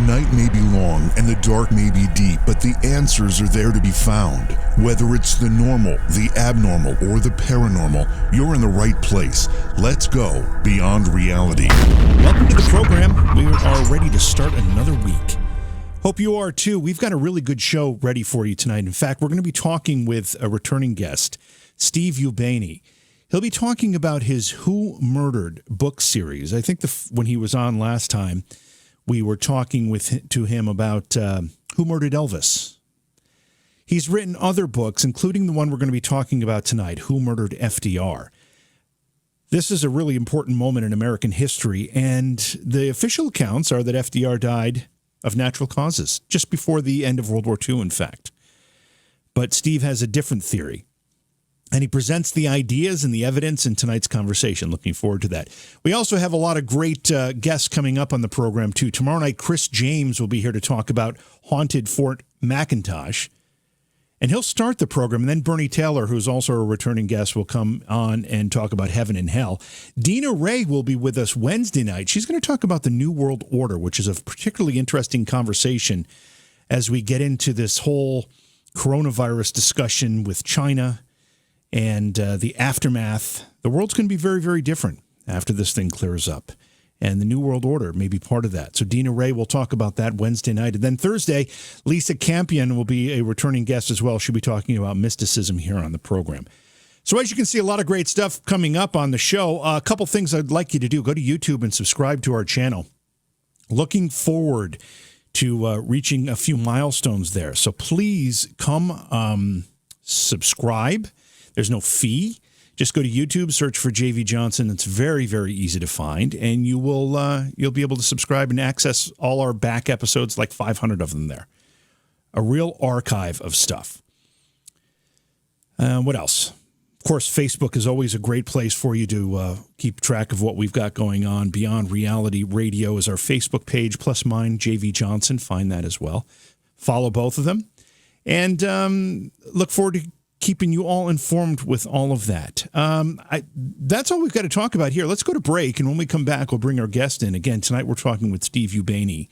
night may be long and the dark may be deep, but the answers are there to be found. Whether it's the normal, the abnormal, or the paranormal, you're in the right place. Let's go beyond reality. Welcome to the program. We are ready to start another week. Hope you are too. We've got a really good show ready for you tonight. In fact, we're going to be talking with a returning guest, Steve Ubaney. He'll be talking about his Who Murdered book series. I think when he was on last time, we were talking to him about Who Murdered Elvis. He's written other books, including the one we're going to be talking about tonight, Who Murdered FDR. This is a really important moment in American history, and the official accounts are that FDR died of natural causes, just before the end of World War II, in fact. But Steve has a different theory. And he presents the ideas and the evidence in tonight's conversation. Looking forward to that. We also have a lot of great guests coming up on the program, too. Tomorrow night, Chris James will be here to talk about Haunted Fort McIntosh. And he'll start the program. And then Bernie Taylor, who's also a returning guest, will come on and talk about heaven and hell. Dina Ray will be with us Wednesday night. She's going to talk about the New World Order, which is a particularly interesting conversation as we get into this whole coronavirus discussion with China and the aftermath. The world's going to be very, very different after this thing clears up. And the New World Order may be part of that. So Dina Ray will talk about that Wednesday night. And then Thursday, Lisa Campion will be a returning guest as well. She'll be talking about mysticism here on the program. So as you can see, a lot of great stuff coming up on the show. A couple things I'd like you to do. Go to YouTube and subscribe to our channel. Looking forward to reaching a few milestones there. So please come subscribe. There's no fee. Just go to YouTube, search for J.V. Johnson. It's very, very easy to find, and you'll be able to subscribe and access all our back episodes, like 500 of them there. A real archive of stuff. What else? Of course, Facebook is always a great place for you to keep track of what we've got going on. Beyond Reality Radio is our Facebook page, plus mine, J.V. Johnson. Find that as well. Follow both of them, and look forward to keeping you all informed with all of that. That's all we've got to talk about here. Let's go to break, and when we come back, we'll bring our guest in. Again, tonight we're talking with Steve Ubaney.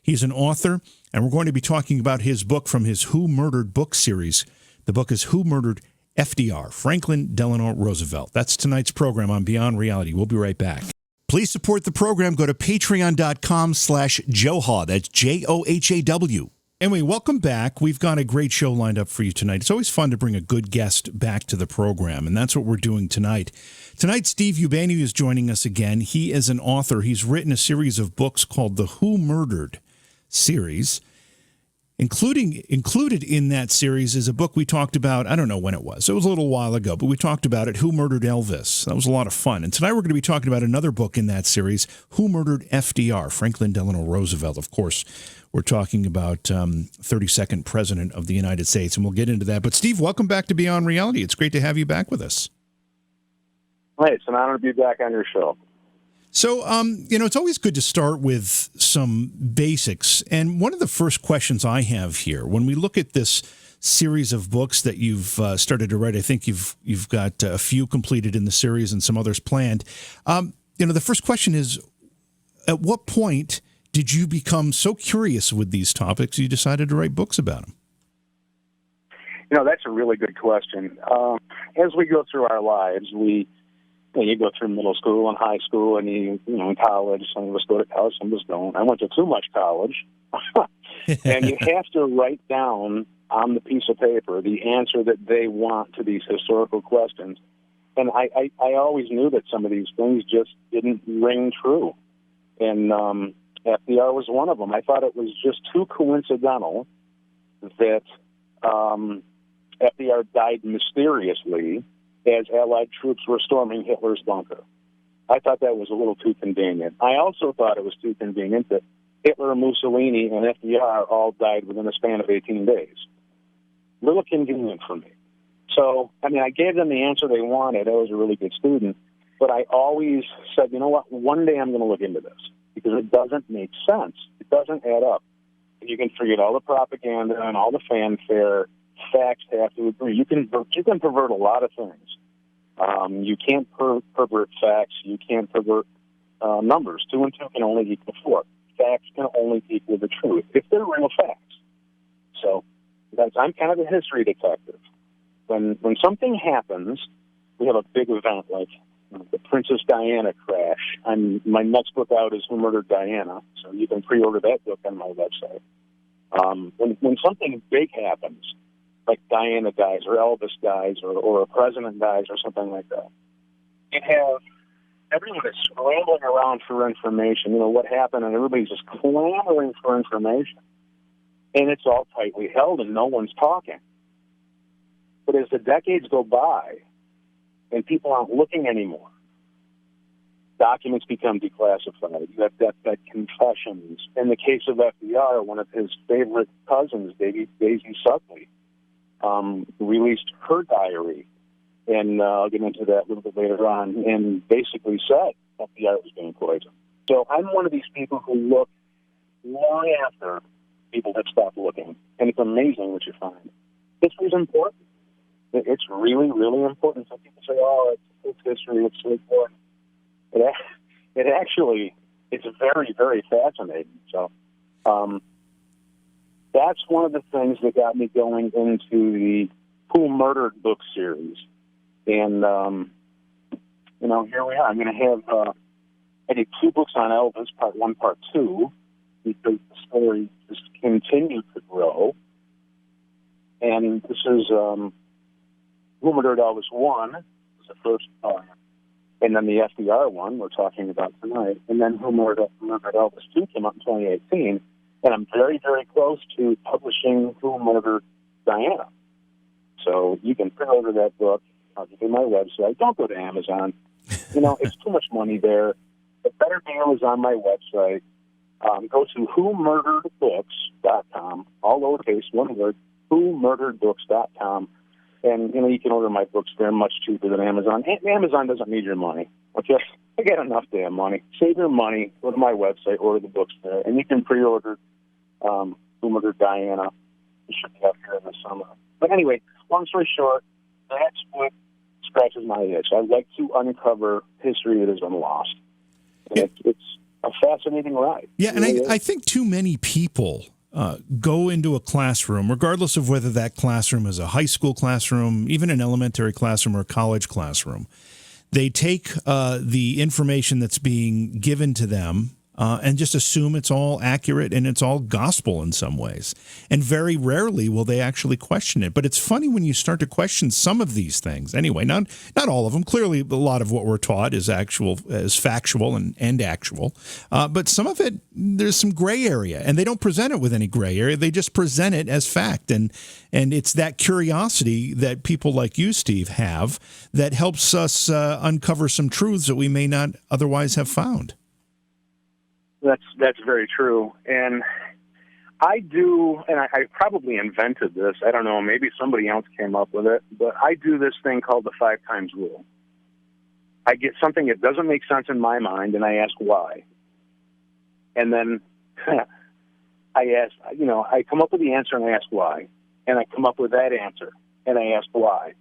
He's an author, and we're going to be talking about his book from his Who Murdered book series. The book is Who Murdered FDR, Franklin Delano Roosevelt. That's tonight's program on Beyond Reality. We'll be right back. Please support the program. Go to patreon.com/Johaw. That's Johaw. Anyway, welcome back. We've got a great show lined up for you tonight. It's always fun to bring a good guest back to the program, and that's what we're doing tonight. Tonight, Steve Ubaney is joining us again. He is an author. He's written a series of books called the Who Murdered series. Included in that series is a book we talked about, I don't know when it was. It was a little while ago, but we talked about it, Who Murdered Elvis. That was a lot of fun. And tonight we're going to be talking about another book in that series, Who Murdered FDR, Franklin Delano Roosevelt. Of course, we're talking about 32nd President of the United States, and we'll get into that. But Steve, welcome back to Beyond Reality. It's great to have you back with us. Hey, it's an honor to be back on your show. So, it's always good to start with some basics. And one of the first questions I have here, when we look at this series of books that you've started to write, I think you've got a few completed in the series and some others planned. The first question is, at what point did you become so curious with these topics you decided to write books about them? That's a really good question. As we go through our lives, you go through middle school and high school, and in college. Some of us go to college, some of us don't. I went to too much college. And you have to write down on the piece of paper the answer that they want to these historical questions. And I always knew that some of these things just didn't ring true. And FDR was one of them. I thought it was just too coincidental that FDR died mysteriously as Allied troops were storming Hitler's bunker. I thought that was a little too convenient. I also thought it was too convenient that Hitler, Mussolini, and FDR all died within a span of 18 days. A little convenient for me. So, I gave them the answer they wanted. I was a really good student. But I always said, you know what, one day I'm going to look into this, because it doesn't make sense. It doesn't add up. You can forget all the propaganda and all the fanfare. Facts have to agree. You can pervert a lot of things. You can't pervert facts. You can't pervert numbers. 2 and 2 can only equal 4. facts can only equal the truth if they're real facts. So I'm kind of a history detective. When something happens, we have a big event like the Princess Diana crash. My next book out is Who Murdered Diana, so you can pre-order that book on my website. When something big happens, like Diana dies or Elvis dies or a president dies or something like that, you have everyone is scrambling around for information. What happened, and everybody's just clamoring for information. And it's all tightly held, and no one's talking. But as the decades go by, and people aren't looking anymore, documents become declassified. You have deathbed confessions. In the case of FDR, one of his favorite cousins, Daisy Suckley, released her diary, and I'll get into that a little bit later on, and basically said FDR was being poisoned. So I'm one of these people who look long after people have stopped looking, and it's amazing what you find. History is important. It's really, really important. Some people say, "Oh, it's history. It's so important." It actually, it's very, very fascinating. So that's one of the things that got me going into the Who Murdered book series. And, here we are. I'm going to have, I did 2 books on Elvis, part 1, part 2, because the story just continued to grow. And this is Who Murdered Elvis 1, was the first part. And then the FDR one we're talking about tonight. And then Who Murdered Elvis 2 came out in 2018. And I'm very, very close to publishing Who Murdered Diana. So you can pre-order that book. I'll give you my website. Don't go to Amazon. It's too much money there. The better deal is on my website. Go to whomurderedbooks.com, all lowercase, one word, whomurderedbooks.com. And, you can order my books there much cheaper than Amazon. Amazon doesn't need your money. Okay? I get enough damn money. Save your money. Go to my website, order the books there. And you can pre-order Who Murdered Diana. It should be up here in the summer. But anyway, long story short, that's what scratches my itch. I like to uncover history that has been lost. And it's a fascinating ride. Yeah, and I think too many people go into a classroom, regardless of whether that classroom is a high school classroom, even an elementary classroom or a college classroom. They take the information that's being given to them and just assume it's all accurate and it's all gospel in some ways. And very rarely will they actually question it. But it's funny when you start to question some of these things. Anyway, not all of them. Clearly, a lot of what we're taught is factual and actual. But some of it, there's some gray area. And they don't present it with any gray area. They just present it as fact. And it's that curiosity that people like you, Steve, have that helps us uncover some truths that we may not otherwise have found. That's very true. And I do, and I probably invented this. I don't know, maybe somebody else came up with it, but I do this thing called the 5 times rule. I get something that doesn't make sense in my mind, and I ask why. And then I come up with the answer and I ask why. And I come up with that answer and I ask why.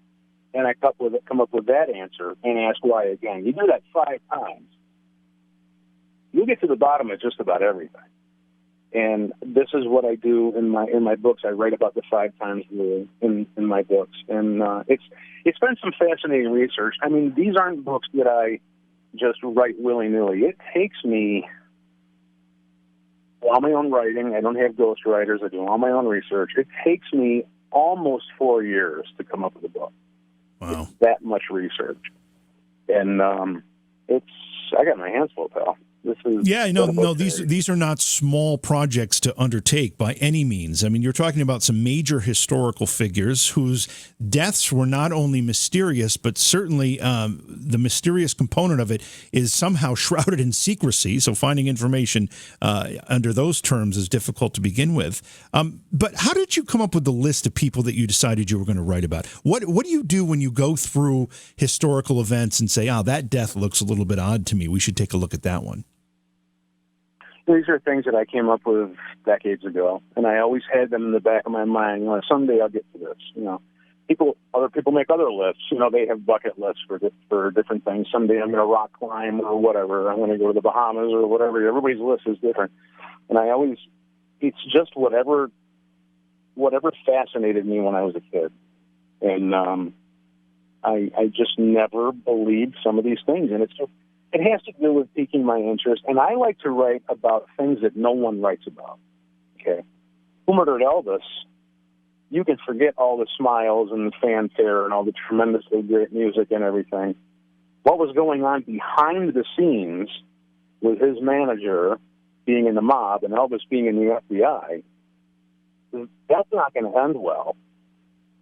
And I come up with that answer and ask why again. You do that 5 times, you'll get to the bottom of just about everything. And this is what I do in my books. I write about the 5 times rule in my books. And it's been some fascinating research. I mean, these aren't books that I just write willy-nilly. It takes me all my own writing. I don't have ghostwriters. I do all my own research. It takes me almost 4 years to come up with a book. Wow. It's that much research. And I got my hands full, pal. These are not small projects to undertake by any means. I mean, you're talking about some major historical figures whose deaths were not only mysterious, but certainly the mysterious component of it is somehow shrouded in secrecy. So finding information under those terms is difficult to begin with. But how did you come up with the list of people that you decided you were going to write about? What do you do when you go through historical events and say, that death looks a little bit odd to me. We should take a look at that one. These are things that I came up with decades ago, and I always had them in the back of my mind. Someday I'll get to this. other people make other lists. They have bucket lists for different things. Someday I'm going to rock climb or whatever. I'm going to go to the Bahamas or whatever. Everybody's list is different. And it's just whatever fascinated me when I was a kid. And I just never believed some of these things. And it has to do with piquing my interest. And I like to write about things that no one writes about. Okay. Who Murdered Elvis? You can forget all the smiles and the fanfare and all the tremendously great music and everything. What was going on behind the scenes with his manager being in the mob and Elvis being in the FBI, that's not going to end well.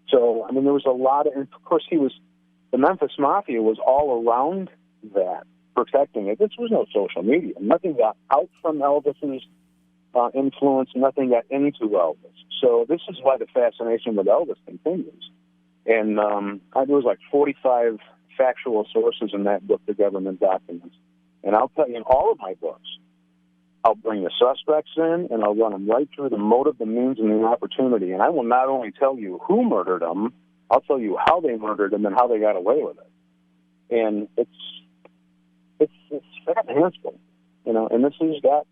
So, there was a lot and of course, the Memphis Mafia was all around that, protecting it. This was no social media. Nothing got out from Elvis's influence. Nothing got into Elvis. So this is why the fascination with Elvis continues. And there was like 45 factual sources in that book, the government documents. And I'll tell you, in all of my books, I'll bring the suspects in, and I'll run them right through the motive, the means, and the opportunity. And I will not only tell you who murdered them, I'll tell you how they murdered them and how they got away with it. And it's fat handsome, and this has got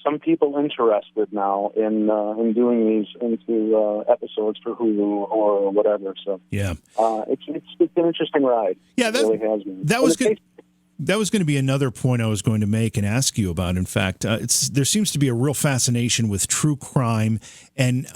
some people interested now in doing these into episodes for Hulu or whatever. So yeah, it's an interesting ride. Yeah, it really has been. That was good. That was going to be another point I was going to make and ask you about. In fact, there seems to be a real fascination with true crime and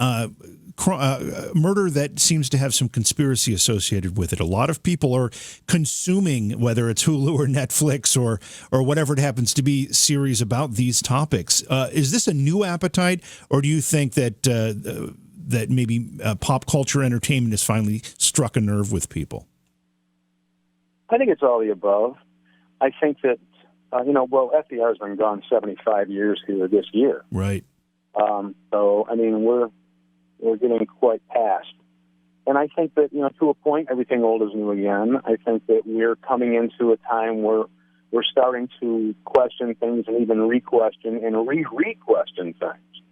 murder that seems to have some conspiracy associated with it. A lot of people are consuming, whether it's Hulu or Netflix or whatever it happens to be, series about these topics. Is this a new appetite, or do you think that maybe pop culture entertainment has finally struck a nerve with people? I think it's all the above. I think that, FDR has been gone 75 years here this year. Right. So, we're getting quite past. And I think that, to a point, everything old is new again. I think that we're coming into a time where we're starting to question things and even re-question and re-question things.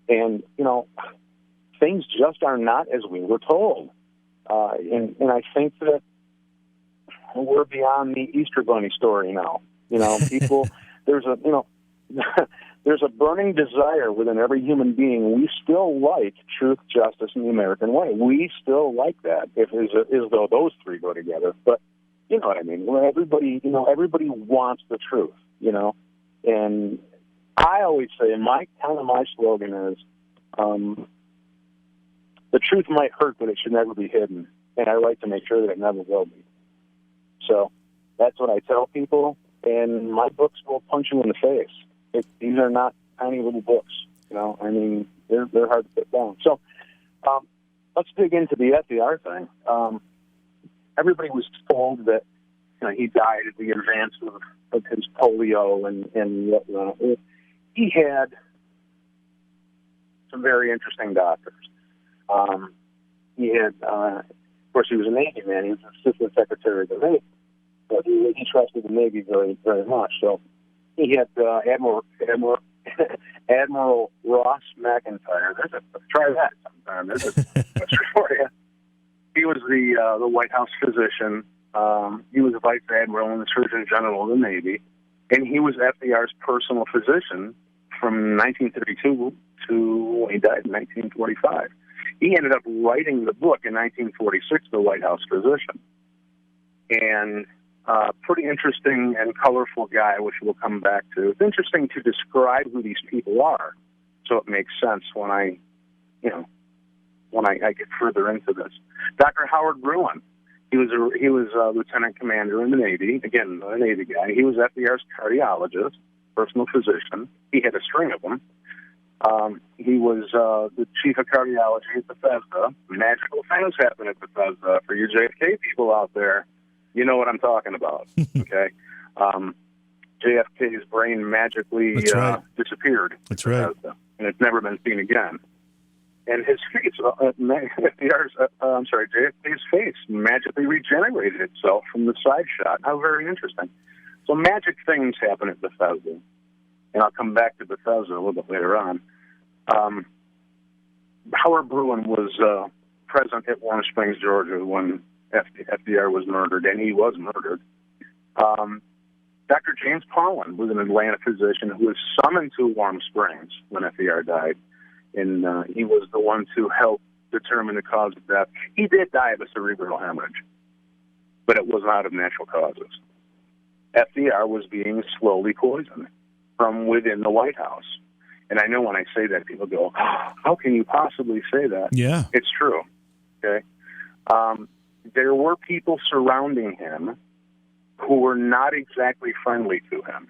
And, things just are not as we were told. And I think that we're beyond the Easter Bunny story now. People, there's a burning desire within every human being. We still like truth, justice, and the American way. We still like that, as though those three go together. But you know what I mean? Where everybody wants the truth, And I always say, my slogan is, the truth might hurt, but it should never be hidden. And I like to make sure that it never will be. So that's what I tell people, and my books will punch you in the face. These are not tiny little books, they're hard to put down. So let's dig into the FDR thing. Everybody was told that he died at the advance of his polio and whatnot. He had some very interesting doctors. He had, of course, he was a Navy man. He was Assistant Secretary of the Navy, but he trusted the Navy very, very much. So he had Admiral Ross McIntyre. Try that sometime. There's a for you. He was the White House physician. He was a Vice Admiral and the Surgeon General of the Navy, and he was FDR's personal physician from 1932 to when he died in 1945. He ended up writing the book in 1946, The White House Physician. And pretty interesting and colorful guy, which we'll come back to. It's interesting to describe who these people are, so it makes sense when I get further into this. Dr. Howard Bruin, he was a lieutenant commander in the Navy. Again, a Navy guy. He was FDR's cardiologist, personal physician. He had a string of them. He was the chief of cardiology at Bethesda. Magical things happen at Bethesda. For you JFK people out there, you know what I'm talking about, okay? JFK's brain magically disappeared. That's right. Bethesda, and it's never been seen again. And his face, JFK's face magically regenerated itself from the side shot. How very interesting. So magic things happen at Bethesda. And I'll come back to Bethesda a little bit later on. Howard Bruin was present at Warm Springs, Georgia, when FDR was murdered, and he was murdered. Dr. James Pollan was an Atlanta physician who was summoned to Warm Springs when FDR died, and he was the one to help determine the cause of death. He did die of a cerebral hemorrhage, but it was not of natural causes. FDR was being slowly poisoned from within the White House. And I know when I say that, people go, how can you possibly say that? Yeah. It's true. Okay. There were people surrounding him who were not exactly friendly to him.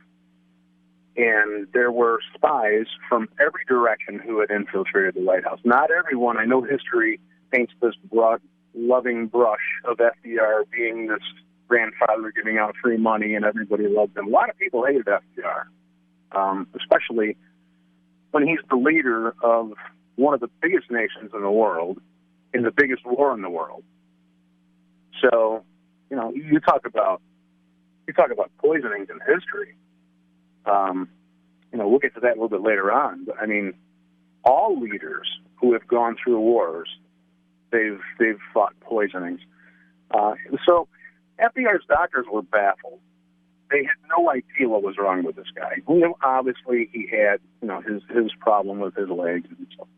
And there were spies from every direction who had infiltrated the White House. Not everyone. I know history paints this broad, loving brush of FDR being this grandfather giving out free money and everybody loved him. A lot of people hated FDR, especially when he's the leader of one of the biggest nations in the world, in the biggest war in the world. So, you know, you talk about poisonings in history. You know, we'll get to that a little bit later on. But I mean, all leaders who have gone through wars, they've fought poisonings. So FDR's doctors were baffled. They had no idea what was wrong with this guy. Obviously, he had, you know, his problem with his legs and stuff.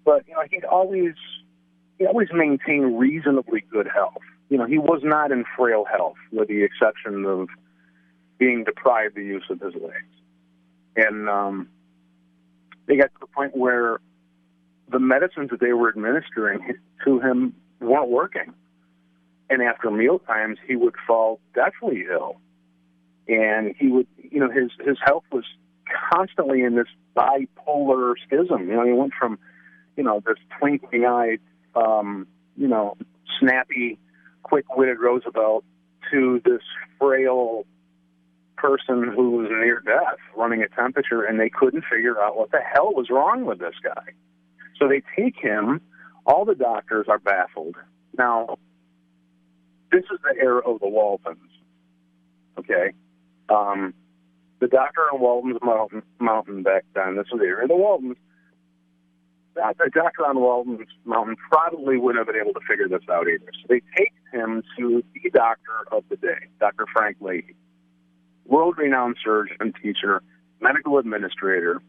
But you know, he always maintained reasonably good health. You know, he was not in frail health, with the exception of being deprived the use of his legs. And they got to the point where the medicines that they were administering to him weren't working. And after meal times, he would fall deathly ill. And he would, you know, his health was constantly in this bipolar schism. You know, he went from, you know, this twinkling-eyed, you know, snappy, quick-witted Roosevelt to this frail person who was near death, running a temperature, and they couldn't figure out what the hell was wrong with this guy. So they take him. All the doctors are baffled. Now, this is the era of the Waltons, okay? The doctor on Walton's Mountain back then, this was the era of the Waltons. The doctor on Walton's Mountain probably wouldn't have been able to figure this out either. So they take him to the doctor of the day, Dr. Frank Leahy, world-renowned surgeon, teacher, medical administrator,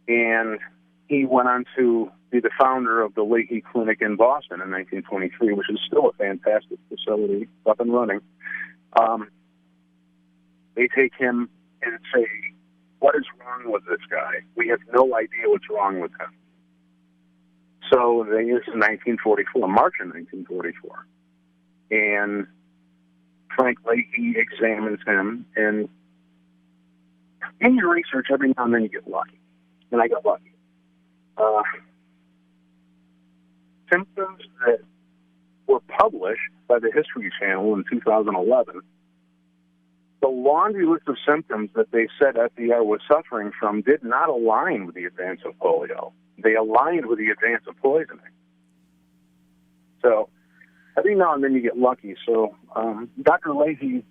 and he went on to be the founder of the Leahy Clinic in Boston in 1923, which is still a fantastic facility, up and running. They take him and say, what is wrong with this guy? We have no idea what's wrong with him. So they use 1944, March of 1944. And Frank Leahy examines him, and in your research, every now and then you get lucky. And I got lucky. Symptoms that were published by the History Channel in 2011, the laundry list of symptoms that they said FDR was suffering from did not align with the advance of polio. They aligned with the advance of poisoning. So every now and then you get lucky. So Dr. Leahy,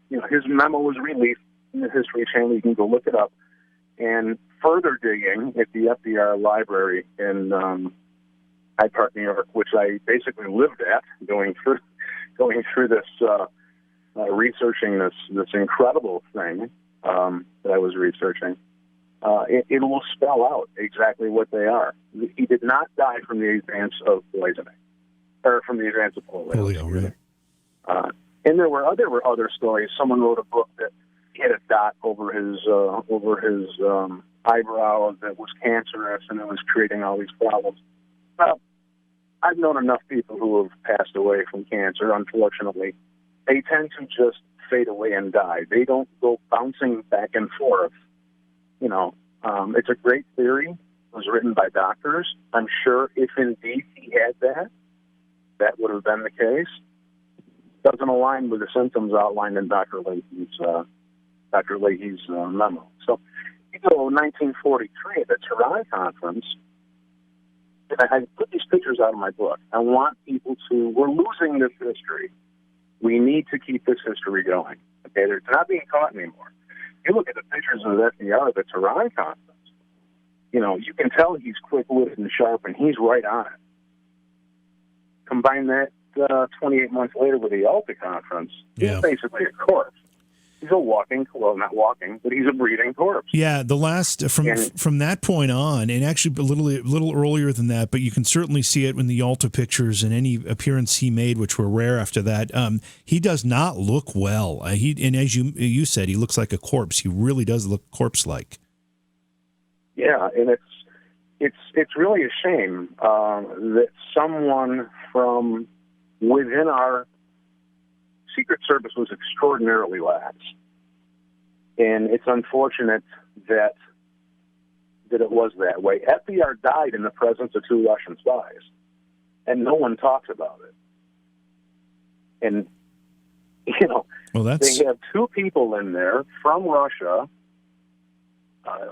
you know, his memo was released in the History Channel. You can go look it up. And further digging at the FDR library in Hyde Park, New York, which I basically lived at, going through this, researching this incredible thing that I was researching. It will spell out exactly what they are. He did not die from the advance of poisoning, or from the advance of polio. Polio, right? And there were other stories. Someone wrote a book that he had a dot over his eyebrow that was cancerous, and it was creating all these problems. I've known enough people who have passed away from cancer, unfortunately. They tend to just fade away and die. They don't go bouncing back and forth. You know, it's a great theory. It was written by doctors. I'm sure if indeed he had that would have been the case. Doesn't align with the symptoms outlined in Dr. Leahy's memo. So, you go 1943 at the Tehran conference, and I put these pictures out of my book. I want people to, we're losing this history. We need to keep this history going. Okay, it's not being taught anymore. You look at the pictures of FDR at the Tehran conference, you know, you can tell he's quick-witted and sharp, and he's right on it. Combine that 28 months later with the Yalta conference, he's basically a corpse. He's a walking, well, not walking, but he's a breathing corpse. Yeah, the last from that point on, and actually a little earlier than that, but you can certainly see it in the Yalta pictures and any appearance he made, which were rare after that. He does not look well. And as you said, he looks like a corpse. He really does look corpse-like. Yeah, and it's really a shame that someone from within our Secret Service was extraordinarily lax, and it's unfortunate that it was that way. FDR died in the presence of 2 Russian spies, and no one talks about it. And they have 2 people in there from Russia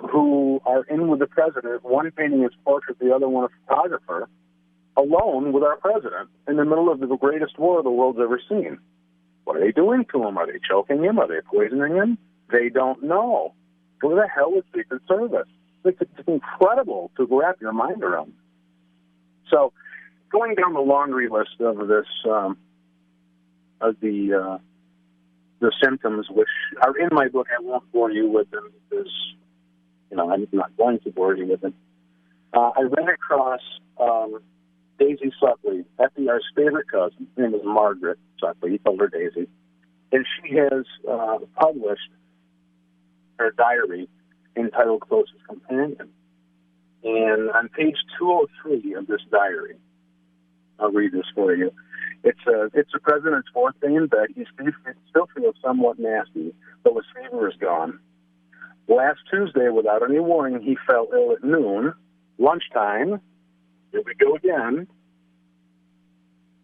who are in with the president, one painting his portrait, the other one a photographer, alone with our president in the middle of the greatest war the world's ever seen. What are they doing to him? Are they choking him? Are they poisoning him? They don't know. Who the hell is Secret Service? It's incredible to wrap your mind around. So, going down the laundry list of this, of the symptoms, which are in my book, I won't bore you with them because, I'm not going to bore you with them. I ran across Daisy Suckley, FDR's favorite cousin. Her name is Margaret Suckley. He called her Daisy. And she has published her diary entitled Closest Companion. And on page 203 of this diary, I'll read this for you. It's the president's 4th day in bed. He still feels somewhat nasty, though his fever is gone. Last Tuesday, without any warning, he fell ill at noon. Lunchtime, here we go again.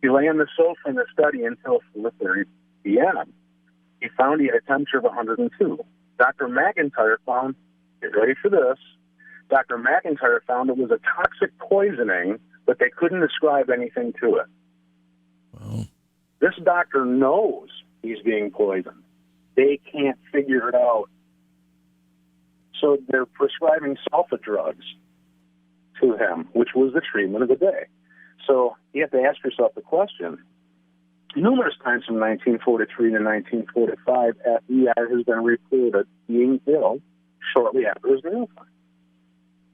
He lay on the sofa in the study until 4:30 p.m. He found he had a temperature of 102. Dr. McIntyre found, get ready for this, Dr. McIntyre found it was a toxic poisoning, but they couldn't describe anything to it. Wow. This doctor knows he's being poisoned. They can't figure it out. So they're prescribing sulfa drugs to him, which was the treatment of the day. So you have to ask yourself the question. Numerous times from 1943 to 1945, FDR has been reported being ill shortly after his meal time.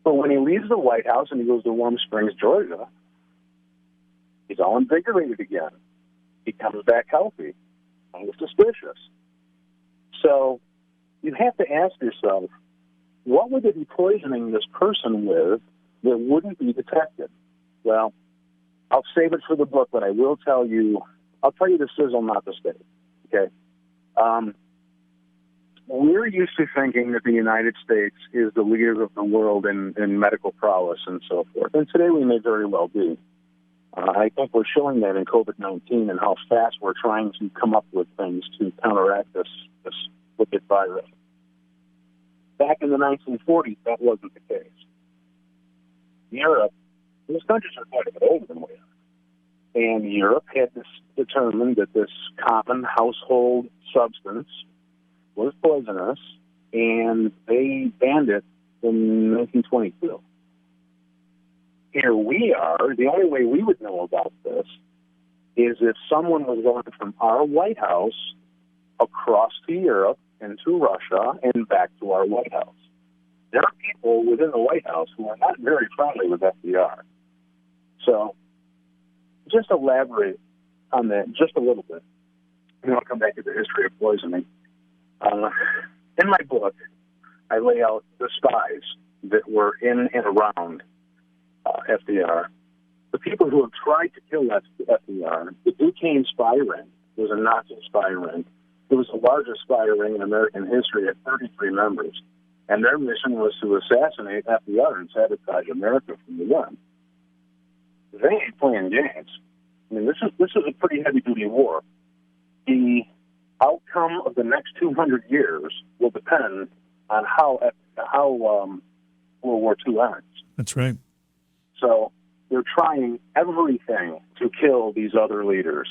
But when he leaves the White House and he goes to Warm Springs, Georgia, he's all invigorated again. He comes back healthy. I'm suspicious. So you have to ask yourself, what would they be poisoning this person with that wouldn't be detected? Well, I'll save it for the book, but I will tell you, I'll tell you the sizzle, not the steak, okay? We're used to thinking that the United States is the leader of the world in medical prowess and so forth, and today we may very well be. I think we're showing that in COVID-19 and how fast we're trying to come up with things to counteract this wicked virus. Back in the 1940s, that wasn't the case. Europe, those countries are quite a bit older than we are. And Europe had determined that this common household substance was poisonous, and they banned it in 1922. Here we are. The only way we would know about this is if someone was going from our White House across to Europe and to Russia and back to our White House. There are people within the White House who are not very friendly with FDR. So just elaborate on that just a little bit. And I'll come back to the history of poisoning. In my book, I lay out the spies that were in and around FDR. The people who have tried to kill FDR, the Duquesne spy ring was a Nazi spy ring. It was the largest spy ring in American history at 33 members. And their mission was to assassinate FDR and sabotage America from the UN. They ain't playing games. I mean, this is a pretty heavy-duty war. The outcome of the next 200 years will depend on how World War II ends. That's right. So they're trying everything to kill these other leaders.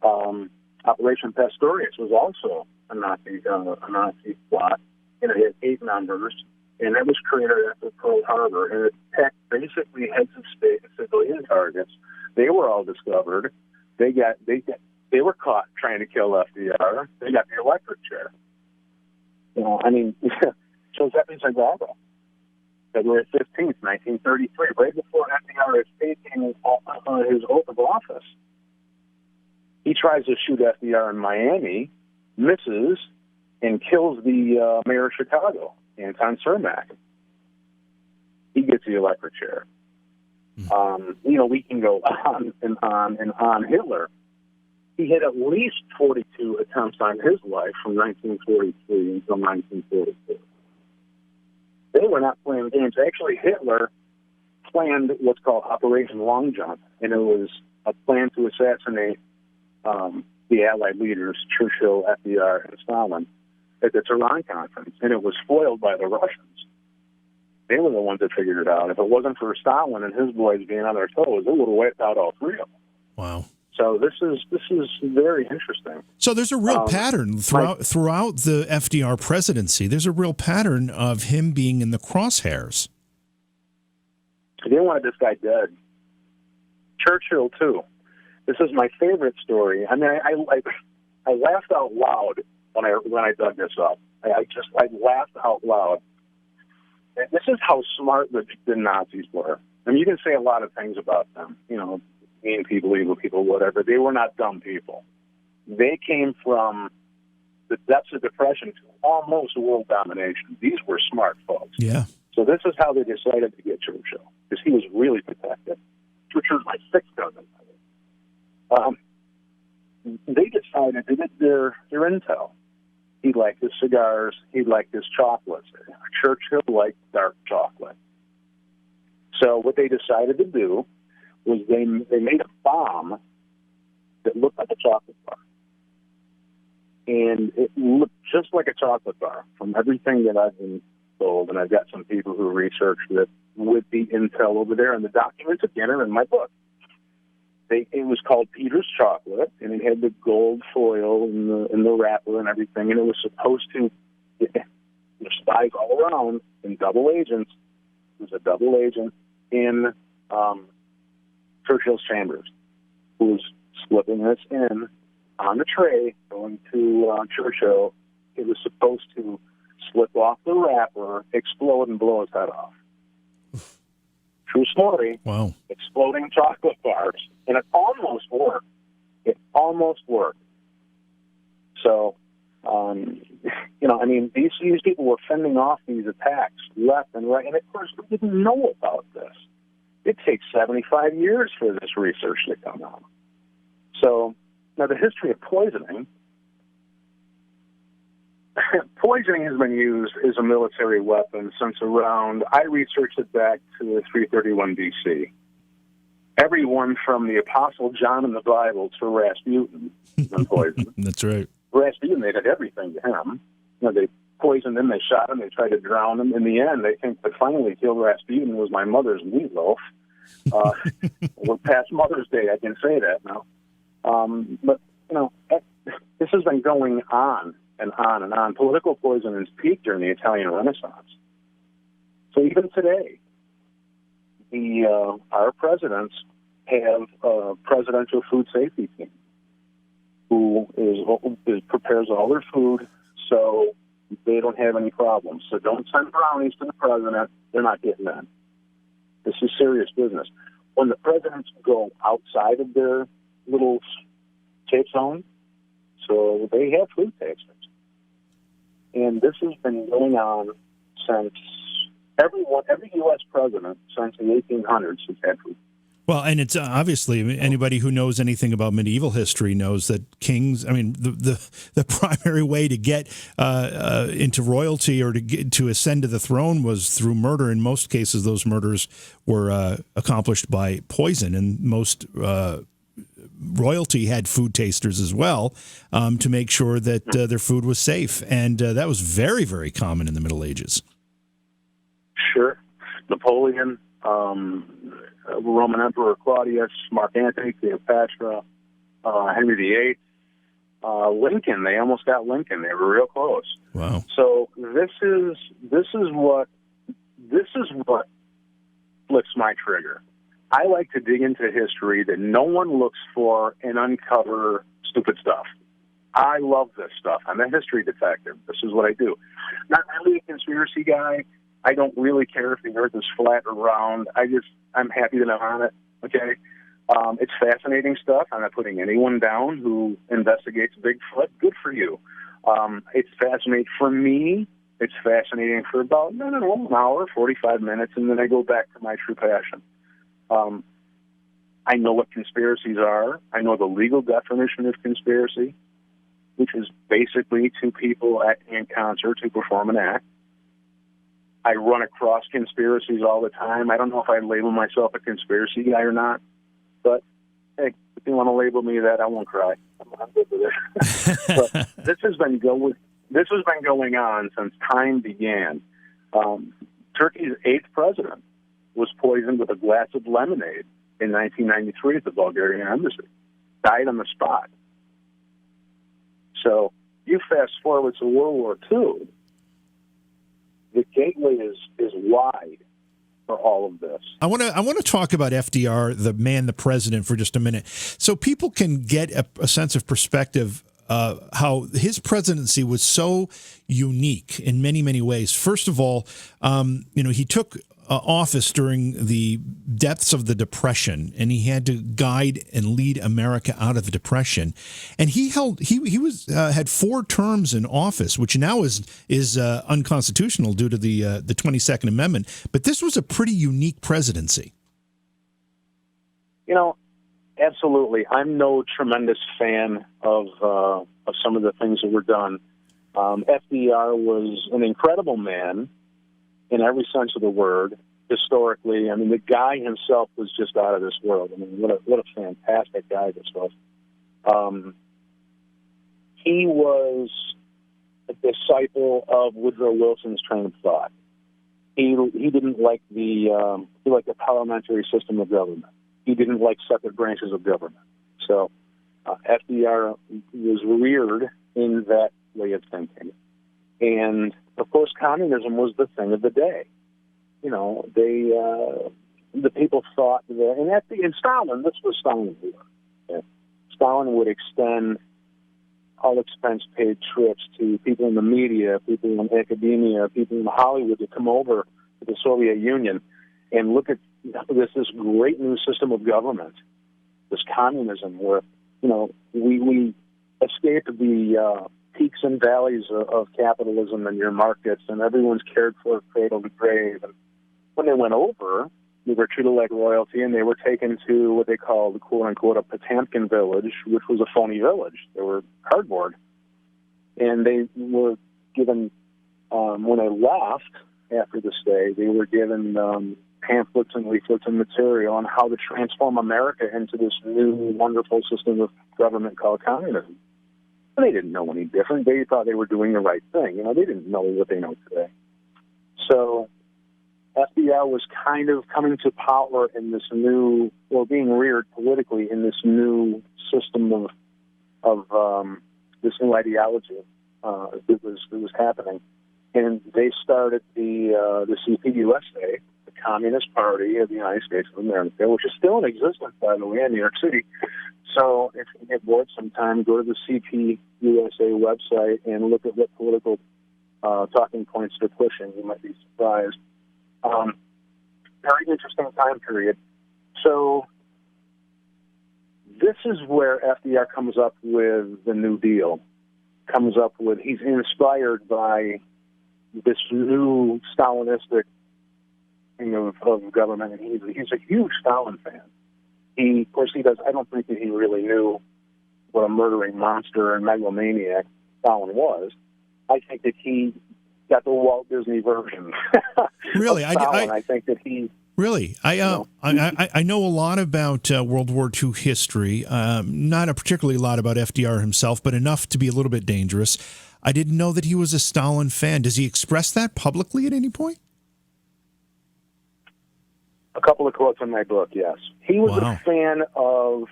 Operation Pastorius was also a Nazi plot, and it had 8 members, and it was created after Pearl Harbor, and it attacked basically heads of state and civilian targets. They were all discovered. They were caught trying to kill FDR. They got the electric chair. Giuseppe Zagara, February 15th, 1933, right before FDR is taking his oath of office. He tries to shoot FDR in Miami, misses, and kills the mayor of Chicago, Anton Cermak. He gets the electric chair. We can go on and on and on. Hitler, he had at least 42 attempts on his life from 1943 until 1944. They were not playing games. Actually, Hitler planned what's called Operation Long Jump, and it was a plan to assassinate the Allied leaders, Churchill, FDR, and Stalin, at the Tehran Conference, and it was foiled by the Russians. They were the ones that figured it out. If it wasn't for Stalin and his boys being on their toes, it would have wiped out all three of them. Wow. So this is very interesting. So there's a real pattern throughout the FDR presidency. There's a real pattern of him being in the crosshairs. They wanted this guy dead. Churchill too. This is my favorite story. I mean, I laughed out loud when I dug this up. I laughed out loud. And this is how smart the Nazis were. I mean, you can say a lot of things about them, mean people, evil people, whatever. They were not dumb people. They came from the depths of depression to almost world domination. These were smart folks. Yeah. So this is how they decided to get Churchill, because he was really protected. Churchill was my sixth cousin. They decided to get their intel. He liked his cigars. He liked his chocolates. Churchill liked dark chocolate. So what they decided to do was they made a bomb that looked like a chocolate bar. And it looked just like a chocolate bar from everything that I've been told. And I've got some people who researched it with the intel over there. And the documents, again, are in my book. It was called Peter's Chocolate, and it had the gold foil and the wrapper and everything. And it was supposed to, there's spies all around and double agents. There was a double agent in Churchill's chambers who was slipping this in on the tray going to Churchill. It was supposed to slip off the wrapper, explode, and blow his head off. True story. Wow. Exploding chocolate bars. And it almost worked. So, these people were fending off these attacks left and right. And, of course, we didn't know about this. It takes 75 years for this research to come out. So, now the history of poisoning. Poisoning has been used as a military weapon since around, I researched it back to 331 B.C. Everyone from the Apostle John in the Bible to Rasputin has been poisoned. That's right. Rasputin, they did everything to him. They poisoned him, they shot him, they tried to drown him. In the end, they think that finally killed Rasputin was my mother's meatloaf. We're past Mother's Day, I can say that now. But this has been going on and on and on. Political poison has peaked during the Italian Renaissance. So even today, our presidents have a presidential food safety team who prepares all their food so they don't have any problems. So don't send brownies to the president. They're not getting in. This is serious business. When the presidents go outside of their little safe zone, so they have food tastings. And this has been going on since every U.S. president since the 1800s has had food. Well, and it's obviously anybody who knows anything about medieval history knows that kings. I mean, the primary way to get into royalty or to ascend to the throne was through murder. In most cases, those murders were accomplished by poison, and most royalty had food tasters as well to make sure that their food was safe, and that was very, very common in the Middle Ages. Sure, Napoleon. Roman Emperor Claudius, Mark Antony, Cleopatra, Henry VIII, Lincoln. They almost got Lincoln. They were real close. Wow. So this is what flips my trigger. I like to dig into history that no one looks for and uncover stupid stuff. I love this stuff. I'm a history detective. This is what I do. Not really a conspiracy guy. I don't really care if the earth is flat or round. I'm happy that I'm on it. Okay? It's fascinating stuff. I'm not putting anyone down who investigates Bigfoot. Good for you. It's fascinating for me. It's fascinating for about, an hour, 45 minutes, and then I go back to my true passion. I know what conspiracies are. I know the legal definition of conspiracy, which is basically two people acting in concert to perform an act. I run across conspiracies all the time. I don't know if I label myself a conspiracy guy or not, but hey, if you want to label me that, I won't cry. I'm good with it. But this has been going on since time began. Turkey's 8th president was poisoned with a glass of lemonade in 1993 at the Bulgarian embassy. Died on the spot. So you fast forward to World War II, the gateway is wide for all of this. I want to talk about FDR, the man, the president, for just a minute, so people can get a sense of perspective. How his presidency was so unique in many, many ways. First of all, he took office during the depths of the Depression, and he had to guide and lead America out of the Depression. And he had 4 terms in office, which now is unconstitutional due to the 22nd Amendment. But this was a pretty unique presidency. Absolutely. I'm no tremendous fan of some of the things that were done. FDR was an incredible man in every sense of the word. Historically, the guy himself was just out of this world. What a fantastic guy this was. He was a disciple of Woodrow Wilson's train of thought. He didn't like he liked the parliamentary system of government. He didn't like separate branches of government. So FDR was reared in that way of thinking. And, of course, communism was the thing of the day. The people thought that, and Stalin, this was Stalin's war. Yeah. Stalin would extend all expense-paid trips to people in the media, people in academia, people in Hollywood to come over to the Soviet Union and look at this great new system of government, this communism, where we escaped the peaks and valleys of capitalism and your markets, and everyone's cared for cradle to grave. And when they went over, they were treated like royalty, and they were taken to what they called, quote unquote, a Potemkin village, which was a phony village. They were cardboard, and they were given when they left after the stay, they were given pamphlets and leaflets and material on how to transform America into this new wonderful system of government called communism. And they didn't know any different. They thought they were doing the right thing. They didn't know what they know today. So FDR was kind of coming to power in this new, or being reared politically in this new system of this new ideology that was happening. And they started the CPUSA, the Communist Party of the United States of America, which is still in existence, by the way, in New York City. So if you get bored sometime, go to the CPUSA website and look at what political talking points they're pushing. You might be surprised. Very interesting time period. So this is where FDR comes up with the New Deal. He's inspired by this new Stalinistic thing of government, and he's a huge Stalin fan. Of course, he does. I don't think that he really knew what a murdering monster and megalomaniac Stalin was. I think that he got the Walt Disney version. Really, I think that he. Really, I know a lot about World War II history. Not particularly a lot about FDR himself, but enough to be a little bit dangerous. I didn't know that he was a Stalin fan. Does he express that publicly at any point? A couple of quotes in my book. Yes, he was a fan of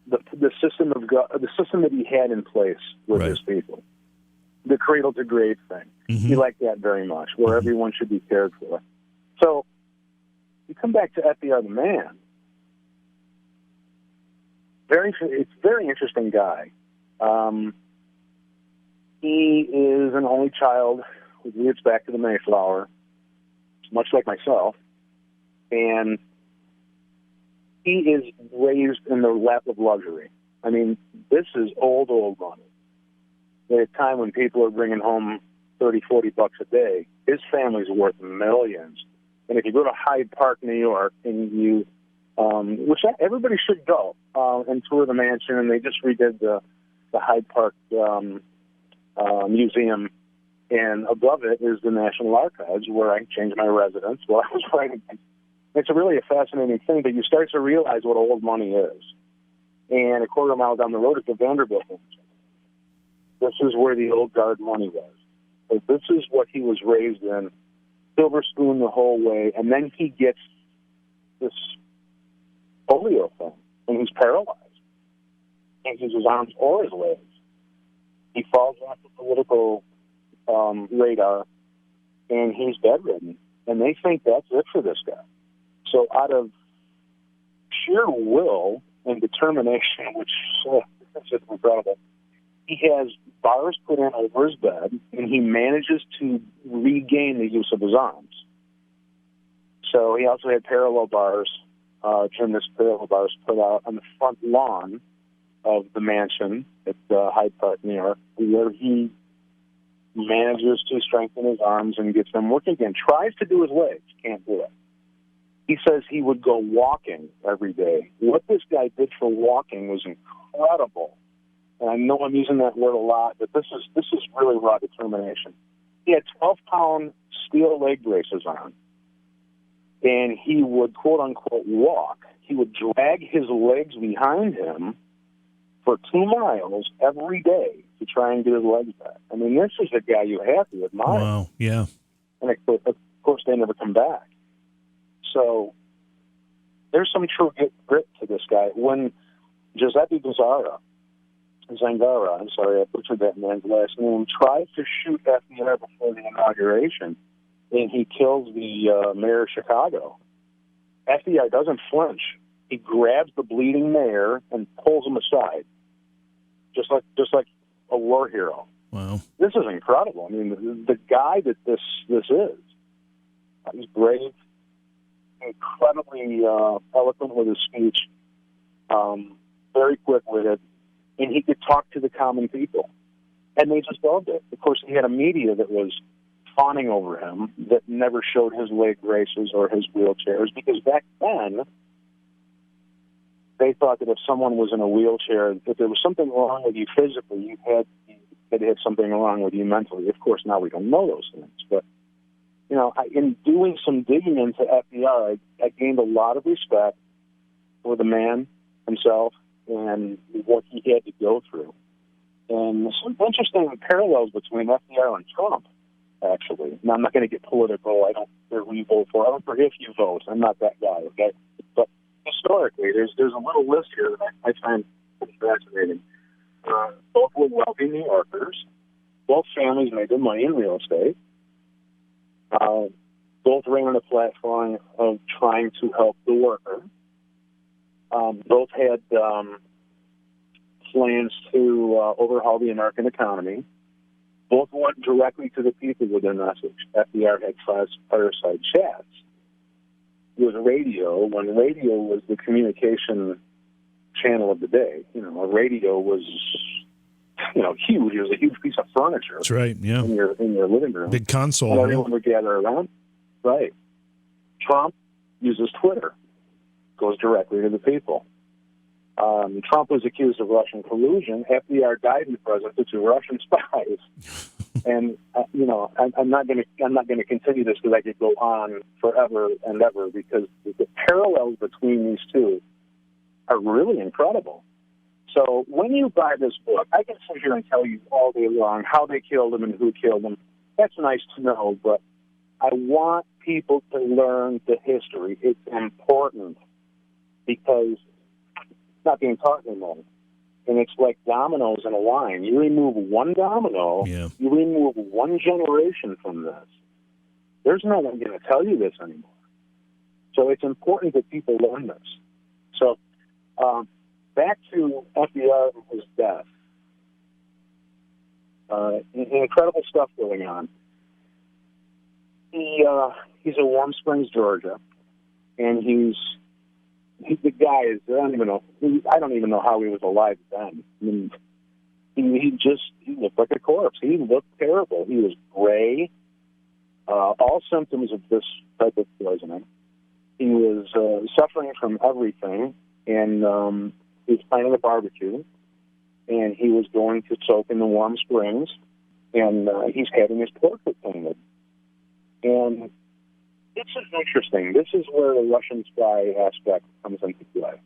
the system the system that he had in place with his people, the cradle to grave thing. Mm-hmm. He liked that very much, where everyone should be cared for. So you come back to FDR the man. it's a very interesting guy. He is an only child who roots back to the Mayflower, much like myself, and he is raised in the lap of luxury. I mean, this is old money. At a time when people are bringing home $30-40 a day, his family's worth millions. And if you go to Hyde Park, New York, and you, which everybody should go, and tour the mansion, and they just redid the Hyde Park museum, and above it is the National Archives, where I changed my residence while I was writing. It's really a fascinating thing, but you start to realize what old money is. And a quarter mile down the road is the Vanderbilt Mansion. This is where the old guard money was. So this is what he was raised in, silver spoon the whole way, and then he gets this polio thing, and he's paralyzed. Can't use his arms or his legs. He falls off the political radar, and he's bedridden. And they think that's it for this guy. So out of sheer will and determination, which is just incredible, he has bars put in over his bed, and he manages to regain the use of his arms. So he also had parallel bars, gymnast parallel bars put out on the front lawn of the mansion at Hyde Park, New York, where he manages to strengthen his arms and gets them working again. Tries to do his legs, can't do it. He says he would go walking every day. What this guy did for walking was incredible. And I know I'm using that word a lot, but this is really raw determination. He had 12-pound steel leg braces on, and he would, quote-unquote, walk. He would drag his legs behind him for 2 miles every day to try and get his legs back. I mean, this is a guy you have to admire. Wow, yeah. And, of course, they never come back. So there's some true grit to this guy. When Giuseppe Zangara, I'm sorry, I butchered that man's last name, tried to shoot FDR before the inauguration, and he kills the mayor of Chicago. FDR doesn't flinch. He grabs the bleeding mayor and pulls him aside, just like a war hero. Wow. This is incredible. I mean, the guy that this is, he's brave, incredibly eloquent with his speech, very quick-witted, and he could talk to the common people. And they just loved it. Of course, he had a media that was fawning over him, that never showed his leg braces or his wheelchairs, because back then, they thought that if someone was in a wheelchair, if there was something wrong with you physically, you had something wrong with you mentally. Of course, now we don't know those things. But, you know, in doing some digging into FDR, I gained a lot of respect for the man himself and what he had to go through. And some interesting parallels between FDR and Trump, actually. Now, I'm not going to get political. I don't care who you vote for. I don't care if you vote. I'm not that guy, okay? But historically, there's a little list here that I find pretty fascinating. Both were wealthy New Yorkers. Both families made their money in real estate. Both ran on a platform of trying to help the worker. Both had plans to overhaul the American economy. Both went directly to the people with their message. FDR had fireside chats. It was radio, when radio was the communication channel of the day. You know, a radio was, you know, huge. It was a huge piece of furniture. That's right, yeah. In your living room. Big console. And everyone would gather around. Right. Trump uses Twitter. Goes directly to the people. Trump was accused of Russian collusion. FDR died in the presence of 2 Russian spies. And you know, I'm not going to continue this because I could go on forever and ever, because the parallels between these two are really incredible. So when you buy this book, I can sit here and tell you all day long how they killed him and who killed him. That's nice to know, but I want people to learn the history. It's important because it's not being taught anymore. And it's like dominoes in a line. You remove one domino, You remove one generation from this. There's no one going to tell you this anymore. So it's important that people learn this. So back to FDR and his death. Incredible stuff going on. He's in Warm Springs, Georgia, and he's the guy is. I don't even know how he was alive then. I mean, he looked like a corpse. He looked terrible. He was gray. All symptoms of this type of poisoning. He was suffering from everything, and he was planning a barbecue, and he was going to soak in the Warm Springs, and he's having his portrait painted. And this is interesting. This is where the Russian spy aspect comes into play.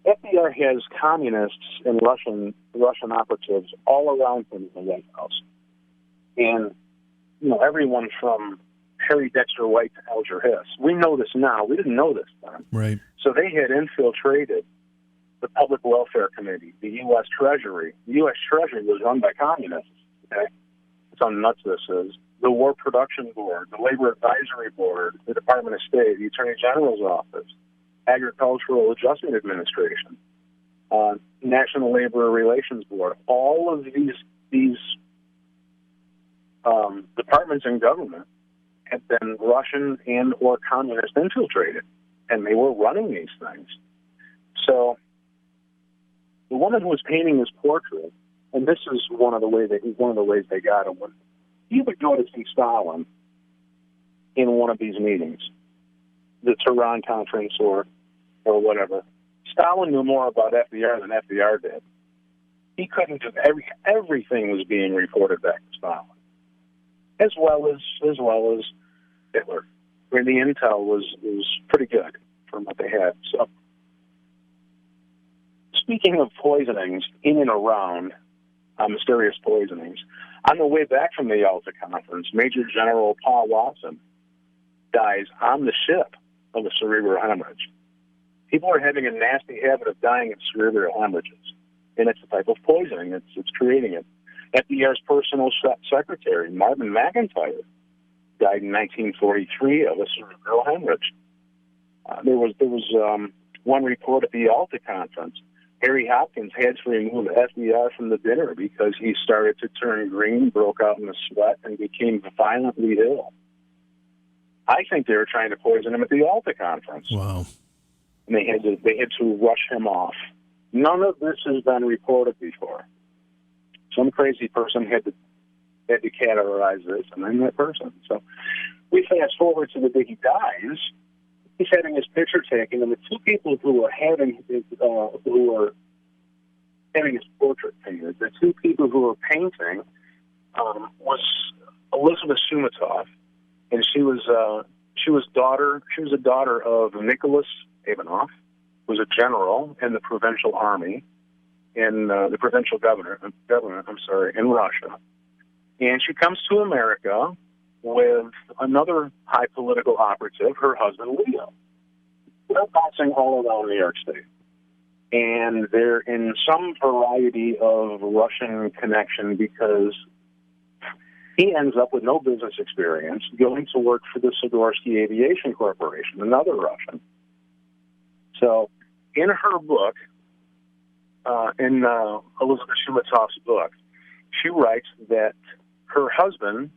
FDR has communists and Russian operatives all around him in the White House. And, everyone from Harry Dexter White to Alger Hiss. We know this now. We didn't know this then. Right. So they had infiltrated the Public Welfare Committee, the U.S. Treasury. The U.S. Treasury was run by communists. Okay? That's how nuts this is. The War Production Board, the Labor Advisory Board, the Department of State, the Attorney General's Office, Agricultural Adjustment Administration, National Labor Relations Board. All of these departments in government had been Russian and or communist infiltrated, and they were running these things. So the woman who was painting his portrait, and this is one of the ways they got him. When he would go to see Stalin in one of these meetings, the Tehran Conference or whatever. Stalin knew more about FDR than FDR did. He couldn't do everything was being reported back to Stalin, as well as Hitler. Where the intel was pretty good from what they had. So, speaking of poisonings in and around mysterious poisonings, on the way back from the Yalta Conference, Major General Paul Watson dies on the ship of a cerebral hemorrhage. People are having a nasty habit of dying of cerebral hemorrhages, and it's a type of poisoning. It's creating it. FDR's personal secretary, Marvin McIntyre, died in 1943 of a cerebral hemorrhage. There was one report at the Yalta Conference. Harry Hopkins had to remove FDR from the dinner because he started to turn green, broke out in a sweat, and became violently ill. I think they were trying to poison him at the Yalta Conference. Wow. And they had to rush him off. None of this has been reported before. Some crazy person had to categorize this, and I'm that person. So we fast forward to the day he dies. He's having his picture taken, and the two people who are having his portrait painted, the two people who were painting, was Elizabeth Sumatov, and she was a daughter of Nicholas Ivanov, who was a general in the provincial army, in the provincial government, in Russia. And she comes to America with another high political operative, her husband, Leo. They're passing all around New York State. And they're in some variety of Russian connection because he ends up with no business experience going to work for the Sidorsky Aviation Corporation, another Russian. So in her book, in Elizabeth Shumatov's book, she writes that her husband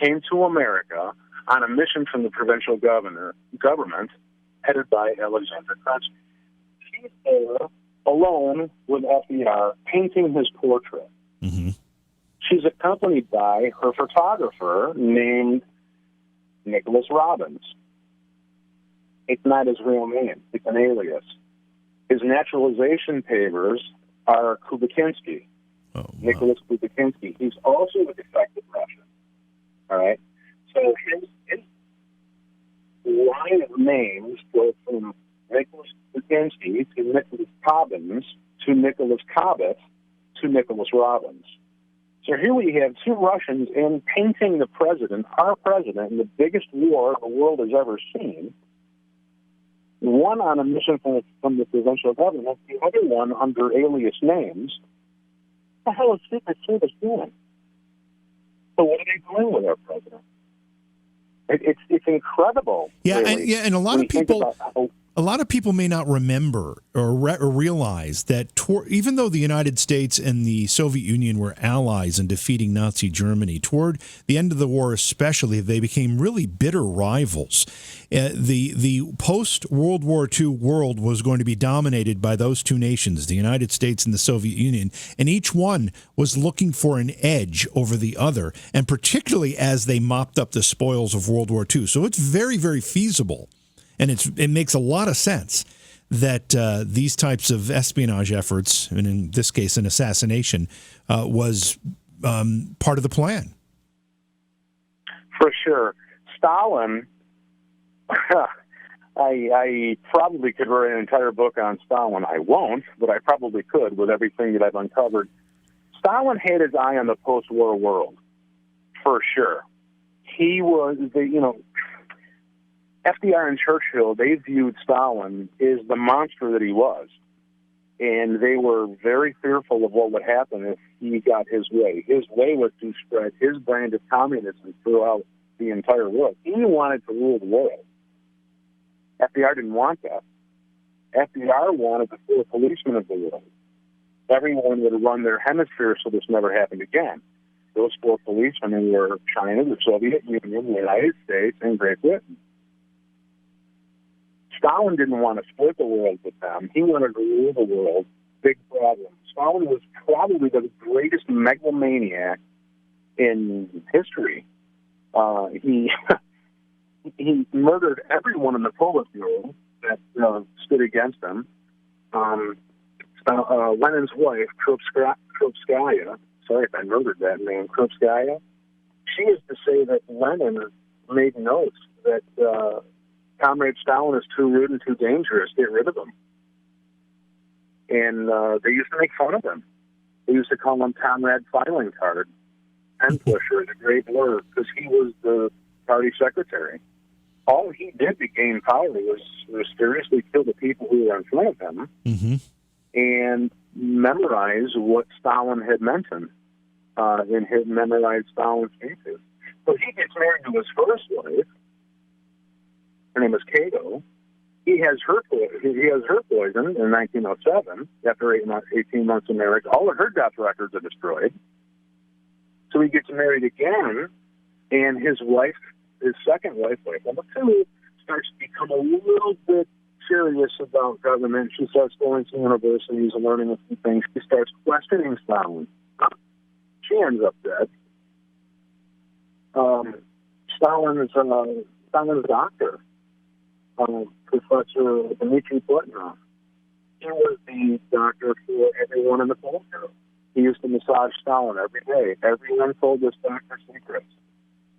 came to America on a mission from the provincial government headed by Alexander Kerensky. She's there alone with FDR painting his portrait. Mm-hmm. She's accompanied by her photographer named Nicholas Robbins. It's not his real name. It's an alias. His naturalization papers are Kubakinski. Oh, wow. Nicholas Kubakinski. He's also a defected Russian. All right? So his line of names go from Nicholas Kubakinski to Nicholas Cobbins to Nicholas Cobbett to Nicholas Robbins. So here we have two Russians in painting the president, our president, in the biggest war the world has ever seen. One on a mission from the provincial government, the other one under alias names. What the hell is Secret Service doing? So what are they doing with our president? It's incredible. Yeah, really, and a lot of people. a lot of people may not remember or realize that even though the United States and the Soviet Union were allies in defeating Nazi Germany, toward the end of the war especially, they became really bitter rivals. The post-World War II world was going to be dominated by those two nations, the United States and the Soviet Union, and each one was looking for an edge over the other, and particularly as they mopped up the spoils of World War II. So it's very, very feasible. And it makes a lot of sense that these types of espionage efforts, and in this case an assassination, was part of the plan. For sure. Stalin, I probably could write an entire book on Stalin. I won't, but I probably could with everything that I've uncovered. Stalin had his eye on the post-war world, for sure. He was, FDR and Churchill, they viewed Stalin as the monster that he was. And they were very fearful of what would happen if he got his way. His way was to spread his brand of communism throughout the entire world. He wanted to rule the world. FDR didn't want that. FDR wanted the four policemen of the world. Everyone would run their hemisphere so this never happened again. Those four policemen were China, the Soviet Union, the United States, and Great Britain. Stalin didn't want to split the world with them. He wanted to rule the world. Big problem. Stalin was probably the greatest megalomaniac in history. He murdered everyone in the Politburo that stood against him. Lenin's wife, Krupskaya, sorry if I murdered that name, Krupskaya, she used to say that Lenin made notes that Comrade Stalin is too rude and too dangerous. Get rid of him. And they used to make fun of him. They used to call him Comrade Filing Card, Pen Pusher, the Gray Blur, because he was the party secretary. All he did to gain power was mysteriously kill the people who were in front of him and memorize what Stalin had mentioned and had memorized Stalin's speeches. So he gets married to his first wife. Her name is Cato. He has her poisoned in 1907 after 18 months of marriage. All of her death records are destroyed. So he gets married again, and his second wife, wife number two, starts to become a little bit serious about government. She starts going to universities and learning a few things. She starts questioning Stalin. She ends up dead. Stalin's doctor, Professor Dmitry Plotnov, he was the doctor for everyone in the Politburo. He used to massage Stalin every day. Everyone told this doctor secrets.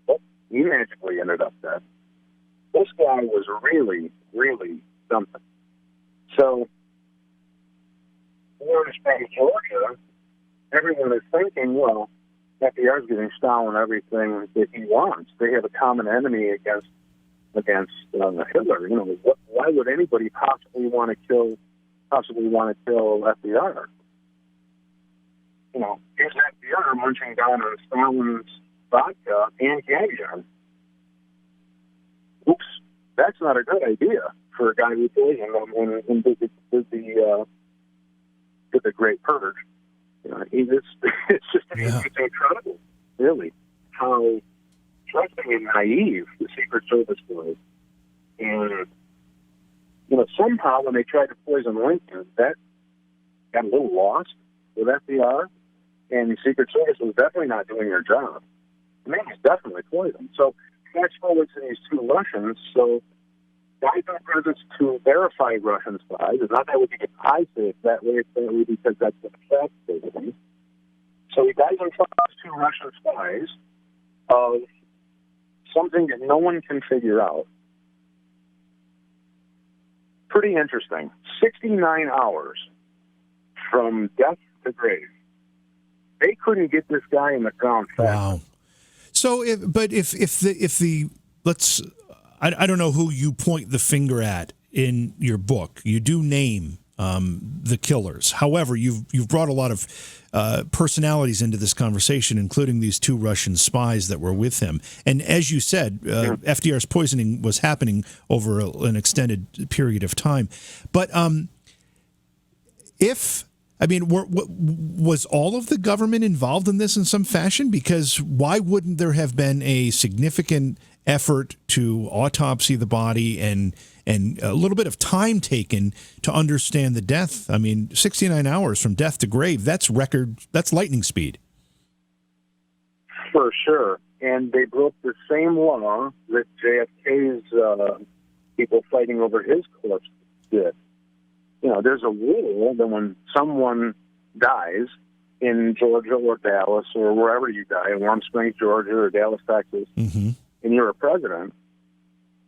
But he magically ended up dead. This guy was really, really something. So, we're in Spain, Georgia. Everyone is thinking, well, FDR is giving Stalin everything that he wants. They have a common enemy against Hitler. Why would anybody possibly want to kill FDR? Here's FDR munching down on Stalin's vodka and caviar. Oops, that's not a good idea for a guy who poisoned him and did the Great Purge. It's just incredible, really, how trusting and naive the Secret Service was. And, somehow when they tried to poison Lincoln, that got a little lost with FDR, and the Secret Service was definitely not doing their job. The man was definitely poisoned. So, fast forward to these two Russians, so guys on presence to verify Russian spies. It's not that we can I say it that way, it's that way because that's what the fact is. So he dies in front of two Russian spies of something that no one can figure out. Pretty interesting. 69 hours from death to grave. They couldn't get this guy in the ground fast. Wow. So, I don't know who you point the finger at in your book. You do name the killers. However, you've brought a lot of personalities into this conversation, including these two Russian spies that were with him. And as you said, FDR's poisoning was happening over an extended period of time. But was all of the government involved in this in some fashion? Because why wouldn't there have been a significant effort to autopsy the body and a little bit of time taken to understand the death? I mean, 69 hours from death to grave, that's lightning speed. For sure. And they broke the same law that JFK's people fighting over his corpse did. You know, there's a rule that when someone dies in Georgia or Dallas or wherever you die, in Warm Springs, Georgia, or Dallas, Texas, and you're a president,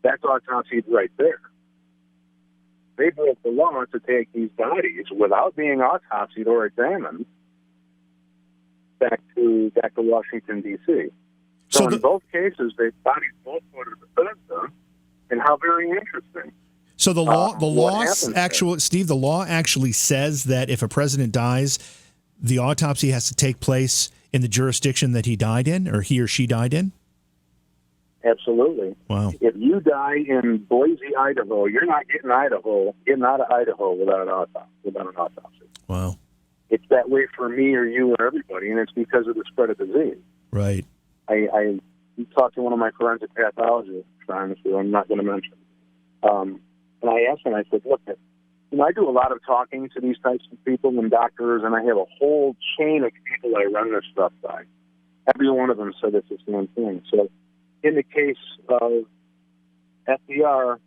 that's autopsied right there. They broke the law to take these bodies without being autopsied or examined back to Washington, D.C. So in both cases, they bodies both go to Bethesda, and how very interesting. So the law actually says that if a president dies, the autopsy has to take place in the jurisdiction that he died in, or he or she died in? Absolutely. Wow. If you die in Boise, Idaho, you're not getting out of Idaho without an autopsy. Wow. It's that way for me or you or everybody, and it's because of the spread of disease. Right. I talked to one of my forensic pathologists, who I'm not going to mention. And I asked him, I said, look, I do a lot of talking to these types of people and doctors, and I have a whole chain of people I run this stuff by. Every one of them said it's the same thing. So in the case of FDR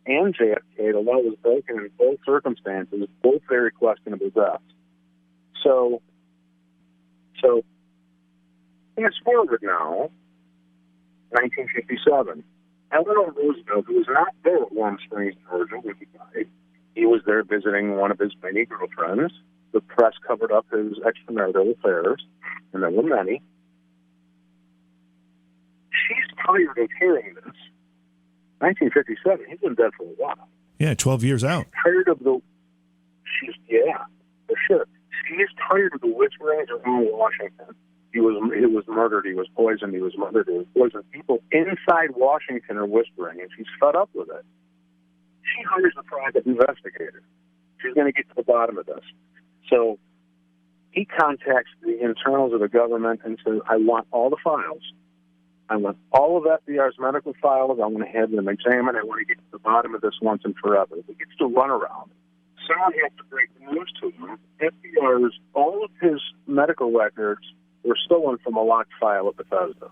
and JFK, the law was broken in both circumstances, both very questionable deaths. So fast forward now, 1957. Eleanor Roosevelt, who was not there at Warm Springs, Georgia, when he died, he was there visiting one of his many girlfriends. The press covered up his extramarital affairs, and there were many. She's tired of hearing this. 1957, he's been dead for a while. Yeah, 12 years out. Tired of for sure. She's tired of the whisperings around Washington. He was murdered, he was poisoned, he was murdered, he was poisoned. People inside Washington are whispering, and she's fed up with it. She hires a private investigator. She's going to get to the bottom of this. So he contacts the internals of the government and says, I want all the files. I want all of FDR's medical files. I want to have them examined. I want to get to the bottom of this once and forever. He gets to run around. Someone has to break the news to him. FDR's, all of his medical records were stolen from a locked file at Bethesda.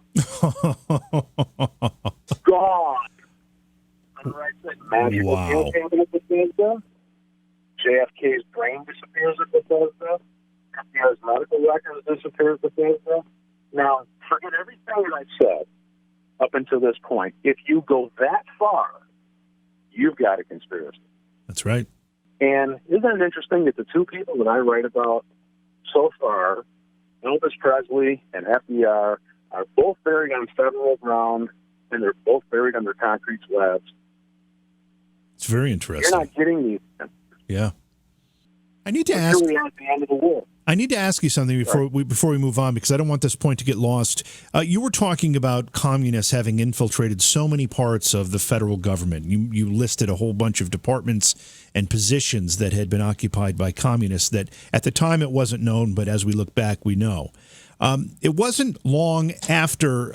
Gone. Magical pill cabinet at Bethesda. JFK's brain disappears at Bethesda. FDR's medical records disappear at Bethesda. Now, forget everything that I've said up until this point. If you go that far, you've got a conspiracy. That's right. And isn't it interesting that the two people that I write about so far, Elvis Presley and FDR, are both buried on federal ground, and they're both buried under concrete slabs? It's very interesting. You're not getting these. Yeah. I need to ask. We're at the end of the war. I need to ask you something before we move on, because I don't want this point to get lost. You were talking about communists having infiltrated so many parts of the federal government. You listed a whole bunch of departments and positions that had been occupied by communists that at the time it wasn't known, but as we look back, we know. It wasn't long after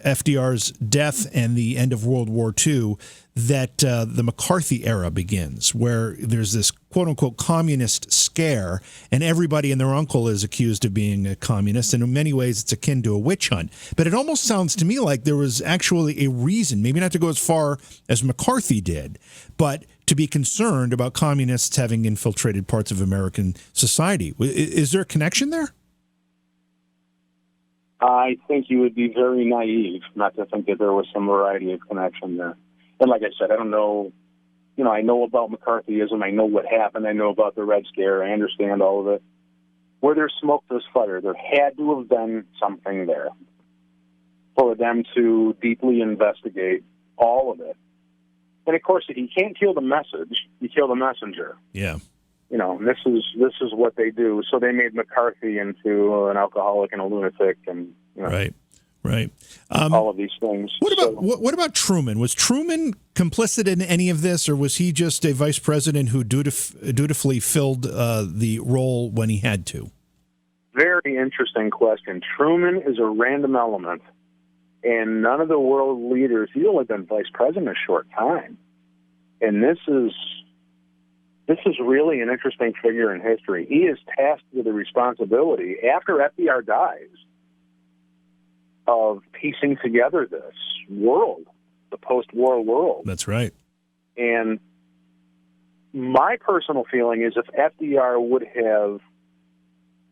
FDR's death and the end of World War II that the McCarthy era begins, where there's this quote-unquote communist scare, and everybody and their uncle is accused of being a communist, and in many ways it's akin to a witch hunt. But it almost sounds to me like there was actually a reason, maybe not to go as far as McCarthy did, but to be concerned about communists having infiltrated parts of American society. Is there a connection there? I think you would be very naive not to think that there was some variety of connection there. And like I said, I don't know, I know about McCarthyism. I know what happened. I know about the Red Scare. I understand all of it. Where there's smoke, there's fire. There had to have been something there for them to deeply investigate all of it. And, of course, if you can't kill the message, you kill the messenger. Yeah. this is what they do. So they made McCarthy into an alcoholic and a lunatic, and right. All of these things. What about Truman? Was Truman complicit in any of this, or was he just a vice president who dutifully filled the role when he had to? Very interesting question. Truman is a random element, and none of the world leaders. He's only been vice president a short time, and this is really an interesting figure in history. He is tasked with the responsibility after FDR dies of piecing together this world, the post-war world. That's right. And my personal feeling is if FDR would have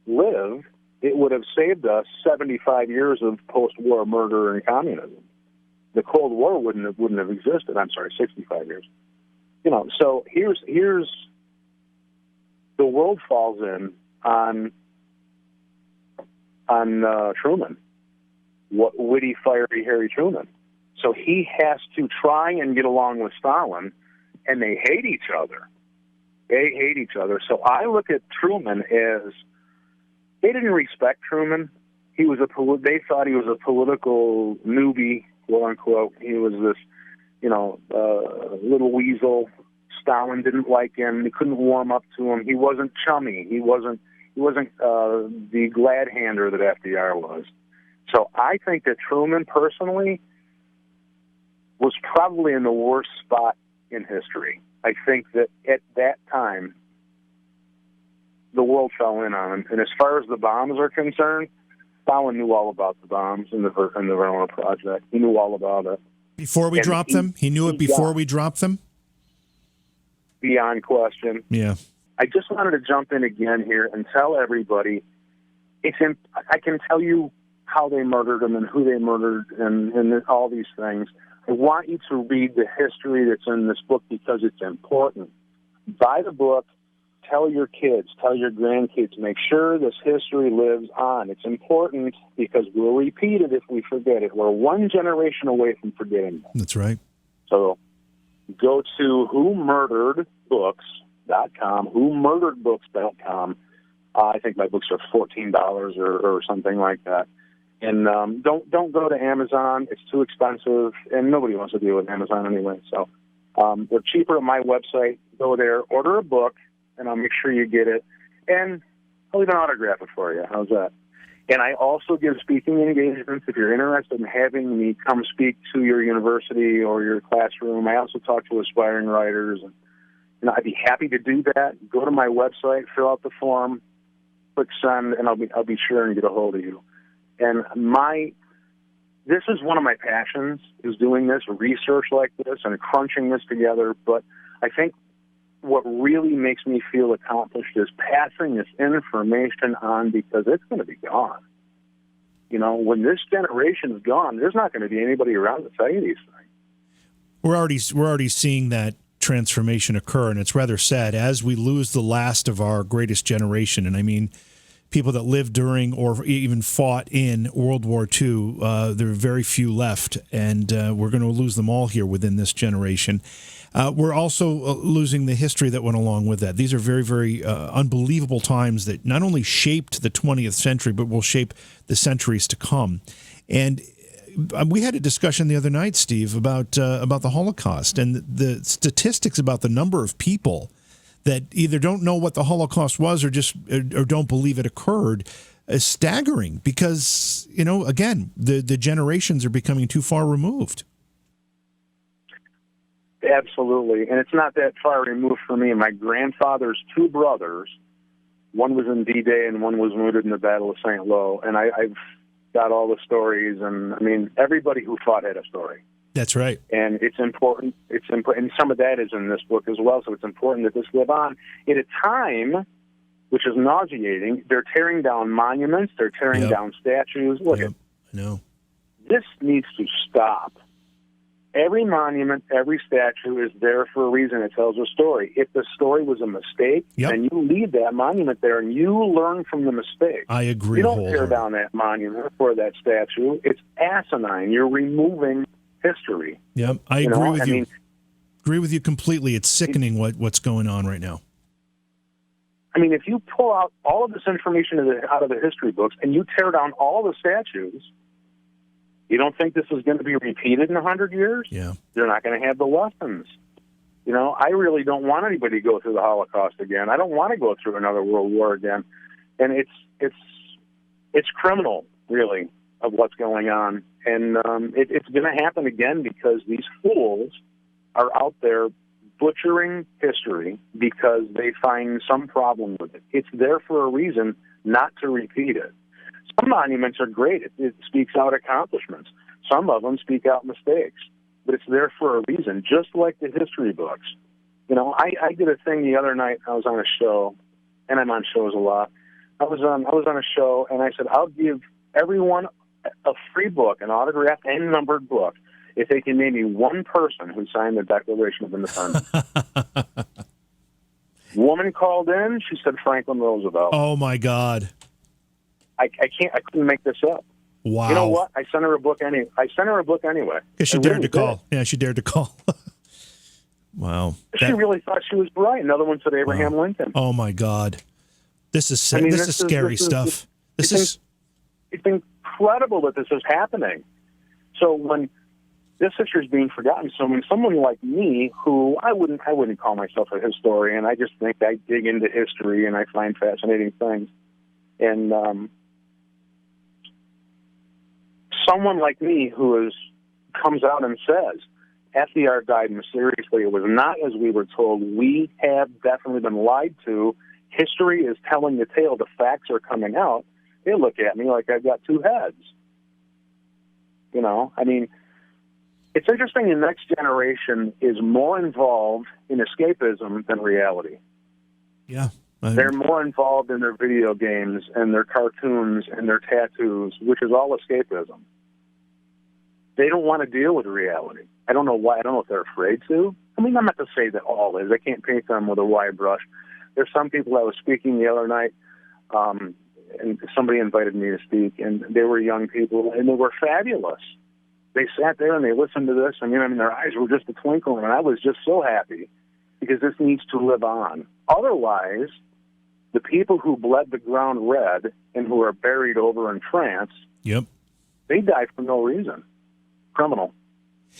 lived, it would have saved us 75 years of post-war murder and communism. The Cold War wouldn't have existed. I'm sorry, 65 years. So here's the world falls in on Truman. What witty, fiery Harry Truman. So he has to try and get along with Stalin, and they hate each other. So I look at Truman as they didn't respect Truman. They thought he was a political newbie, quote unquote. He was this, little weasel. Stalin didn't like him. He couldn't warm up to him. He wasn't chummy. He wasn't the glad hander that FDR was. So I think that Truman, personally, was probably in the worst spot in history. I think that at that time, the world fell in on him. And as far as the bombs are concerned, Stalin knew all about the bombs in the Paranormal Project. He knew all about it. Before we dropped them? He knew it before we dropped them? Beyond question. Yeah. I just wanted to jump in again here and tell everybody, I can tell you how they murdered him and who they murdered and all these things. I want you to read the history that's in this book because it's important. Buy the book, tell your kids, tell your grandkids, make sure this history lives on. It's important because we'll repeat it if we forget it. We're one generation away from forgetting it. That's right. So go to whomurderedbooks.com, I think my books are $14 or something like that. And don't go to Amazon. It's too expensive, and nobody wants to deal with Amazon anyway. So they're cheaper at my website. Go there, order a book, and I'll make sure you get it. And I'll even autograph it for you. How's that? And I also give speaking engagements if you're interested in having me come speak to your university or your classroom. I also talk to aspiring writers, and I'd be happy to do that. Go to my website, fill out the form, click send, and I'll be sure and get a hold of you. And this is one of my passions, is doing this, research like this and crunching this together. But I think what really makes me feel accomplished is passing this information on because it's going to be gone. When this generation is gone, there's not going to be anybody around to tell you these things. We're already seeing that transformation occur, and it's rather sad as we lose the last of our greatest generation. And I mean, people that lived during or even fought in World War II, there are very few left, and we're going to lose them all here within this generation. We're also losing the history that went along with that. These are very, very unbelievable times that not only shaped the 20th century, but will shape the centuries to come. And we had a discussion the other night, Steve, about the Holocaust and the statistics about the number of people that either don't know what the Holocaust was or don't believe it occurred is staggering because, again, the generations are becoming too far removed. Absolutely. And it's not that far removed for me. My grandfather's two brothers, one was in D-Day and one was wounded in the Battle of St. Lo. And I've got all the stories. And, I mean, everybody who fought had a story. That's right. And it's important. And some of that is in this book as well. So it's important that this live on. At a time, which is nauseating, they're tearing down monuments. They're tearing down statues. Look, I know. This needs to stop. Every monument, every statue is there for a reason. It tells a story. If the story was a mistake, then you leave that monument there and you learn from the mistake. I agree. You don't tear down that monument or that statue. It's asinine. You're removing history. Yep, I agree with you. Agree with you completely. It's sickening what's going on right now. I mean, if you pull out all of this information out of the history books and you tear down all the statues, you don't think this is going to be repeated in 100 years? Yeah. They're not going to have the lessons. You know, I really don't want anybody to go through the Holocaust again. I don't want to go through another World War again. And it's criminal, really, of what's going on. And it's going to happen again because these fools are out there butchering history because they find some problem with it. It's there for a reason, not to repeat it. Some monuments are great. It speaks out accomplishments. Some of them speak out mistakes. But it's there for a reason, just like the history books. You know, I did a thing the other night. I was on a show, and I'm on shows a lot. I was on a show, and I said, I'll give everyone a free book, an autographed and numbered book, if they can name me one person who signed the Declaration of Independence. Woman called in. She said Franklin Roosevelt. Oh, my God. I couldn't make this up. Wow. You know what? I sent her a book anyway. Because she dared to call. Yeah, she dared to call. Wow. She really thought she was bright. Another one said Abraham Lincoln. Oh, my God. This is scary stuff. It's incredible that this is happening. So when this history is being forgotten, so when someone like me, who I wouldn't call myself a historian, I just think I dig into history and I find fascinating things. And someone like me who comes out and says, FDR died mysteriously, it was not as we were told, we have definitely been lied to, history is telling the tale, the facts are coming out, they look at me like I've got two heads. You know, I mean, it's interesting the next generation is more involved in escapism than reality. Yeah. They're more involved in their video games and their cartoons and their tattoos, which is all escapism. They don't want to deal with reality. I don't know why. I don't know if they're afraid to. I mean, I'm not to say that all is. I can't paint them with a wide brush. There's some people I was speaking the other night, and somebody invited me to speak, and they were young people, and they were fabulous. They sat there and they listened to this, and their eyes were just a twinkle, and I was just so happy because this needs to live on. Otherwise, the people who bled the ground red and who are buried over in France, yep, they die for no reason. Criminal.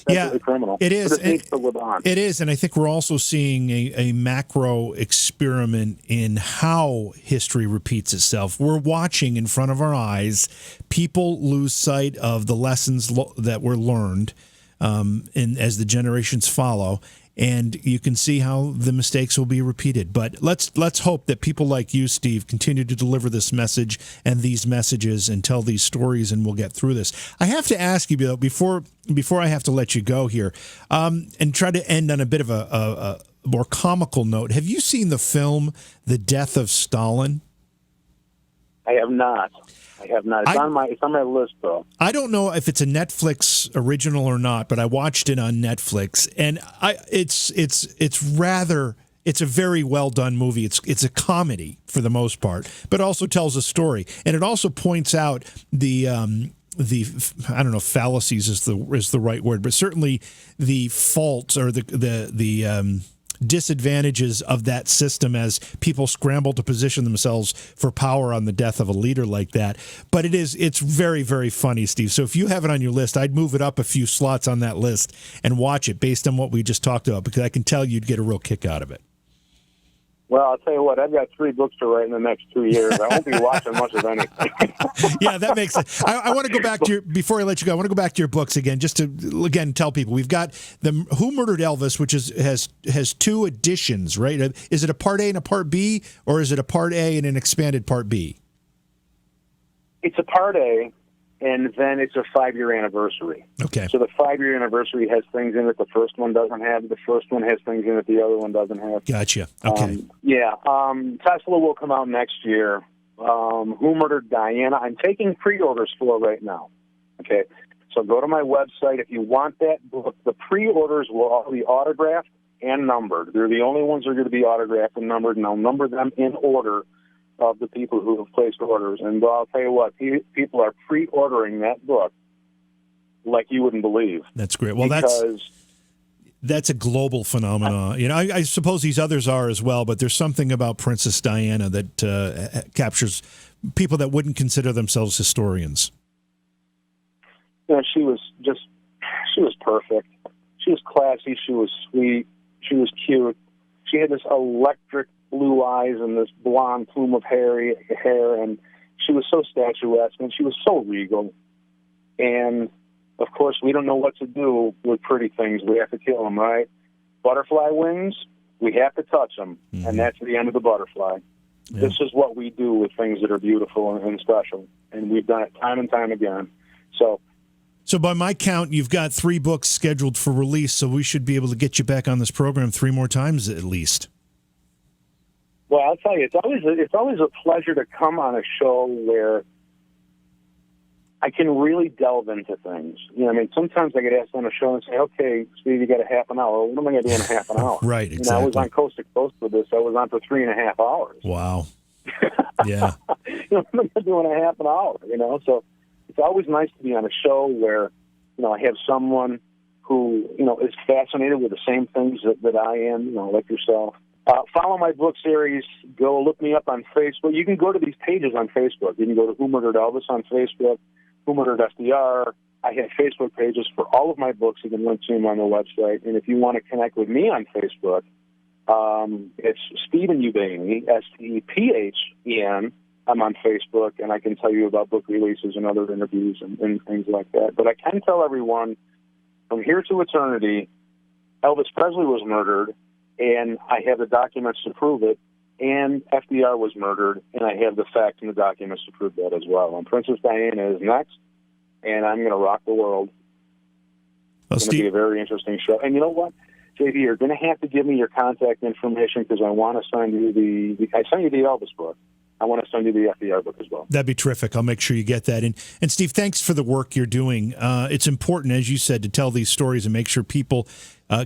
Yeah, criminal. It is. But it needs to live on. It is, and I think we're also seeing a macro experiment in how history repeats itself. We're watching in front of our eyes people lose sight of the lessons that were learned, and as the generations follow. And you can see how the mistakes will be repeated. But let's hope that people like you, Steve, continue to deliver this message and these messages and tell these stories, and we'll get through this. I have to ask you, though, before I have to let you go here, and try to end on a bit of a more comical note. Have you seen the film The Death of Stalin? I have not. It's on my list, though. I don't know if it's a Netflix original or not, but I watched it on Netflix, and it's a very well done movie. It's a comedy for the most part, but also tells a story, and it also points out the I don't know if fallacies is the right word, but certainly the faults or the disadvantages of that system as people scramble to position themselves for power on the death of a leader like that. But it's very, very funny, Steve. So if you have it on your list, I'd move it up a few slots on that list and watch it based on what we just talked about, because I can tell you'd get a real kick out of it. Well, I'll tell you what, I've got 3 books to write in the next 2 years. I won't be watching much of anything. Yeah, that makes sense. I want to go back to before I let you go, I want to go back to your books again, just to, again, tell people. We've got Who Murdered Elvis, which has 2 editions, right? Is it a Part A and a Part B, or is it a Part A and an expanded Part B? It's a Part A, and then it's a 5-year anniversary. Okay. So the 5-year anniversary has things in it the first one doesn't have. The first one has things in it the other one doesn't have. Gotcha. Okay. Tesla will come out next year. Who Murdered Diana? I'm taking pre-orders for right now. Okay. So go to my website. If you want that book, the pre-orders will all be autographed and numbered. They're the only ones that are going to be autographed and numbered, and I'll number them in order of the people who have placed orders. And I'll tell you what, people are pre-ordering that book like you wouldn't believe. That's great. Well, That's a global phenomenon. I suppose these others are as well, but there's something about Princess Diana that captures people that wouldn't consider themselves historians. She was perfect. She was classy. She was sweet. She was cute. She had this electric blue eyes and this blonde plume of hair, and she was so statuesque, and she was so regal. And of course, we don't know what to do with pretty things. We have to kill them, right? Butterfly wings, we have to touch them, and that's the end of the butterfly. Yeah. This is what we do with things that are beautiful and special, and we've done it time and time again. So by my count, you've got 3 books scheduled for release, so we should be able to get you back on this program 3 more times at least. Well, I'll tell you, it's always a pleasure to come on a show where I can really delve into things. Sometimes I get asked on a show and say, "Okay, Steve, you got a half an hour. What am I going to do in a half an hour?" Right, exactly. I was on Coast to Coast with this. I was on for 3.5 hours. Wow. Yeah. What am I doing in a half an hour? So it's always nice to be on a show where, I have someone who, is fascinated with the same things that I am, like yourself. Follow my book series. Go look me up on Facebook. You can go to these pages on Facebook. You can go to Who Murdered Elvis on Facebook, Who Murdered FDR. I have Facebook pages for all of my books. You can link to them on the website. And if you want to connect with me on Facebook, it's Stephen Ubaney, Stephen. I'm on Facebook, and I can tell you about book releases and other interviews and things like that. But I can tell everyone, from here to eternity, Elvis Presley was murdered, and I have the documents to prove it, and FDR was murdered, and I have the facts and the documents to prove that as well. And Princess Diana is next, and I'm going to rock the world. It's going to be a very interesting show. And you know what, JV, you're going to have to give me your contact information because I want to send you I sent you the Elvis book. I want to send you the FDR book as well. That'd be terrific. I'll make sure you get that. And Steve, thanks for the work you're doing. It's important, as you said, to tell these stories and make sure people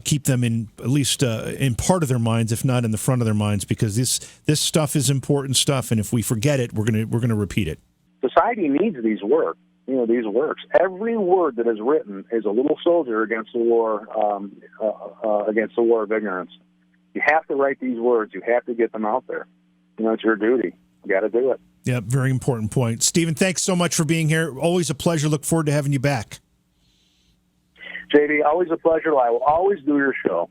keep them in at least in part of their minds, if not in the front of their minds, because this stuff is important stuff. And if we forget it, we're gonna repeat it. Society needs these works. These works. Every word that is written is a little soldier against the war of ignorance. You have to write these words. You have to get them out there. It's your duty. You got to do it. Yeah, very important point. Stephen, thanks so much for being here. Always a pleasure. Look forward to having you back. JD, always a pleasure. I will always do your show.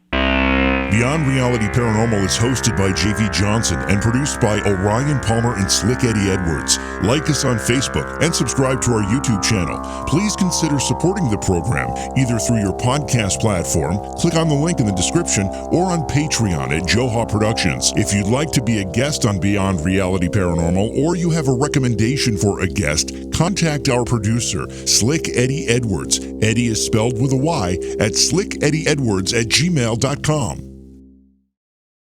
Beyond Reality Paranormal is hosted by J.V. Johnson and produced by Orion Palmer and Slick Eddie Edwards. Like us on Facebook and subscribe to our YouTube channel. Please consider supporting the program either through your podcast platform, click on the link in the description, or on Patreon at Joha Productions. If you'd like to be a guest on Beyond Reality Paranormal, or you have a recommendation for a guest, contact our producer, Slick Eddie Edwards. Eddie is spelled with a Y at slickeddieedwards@gmail.com.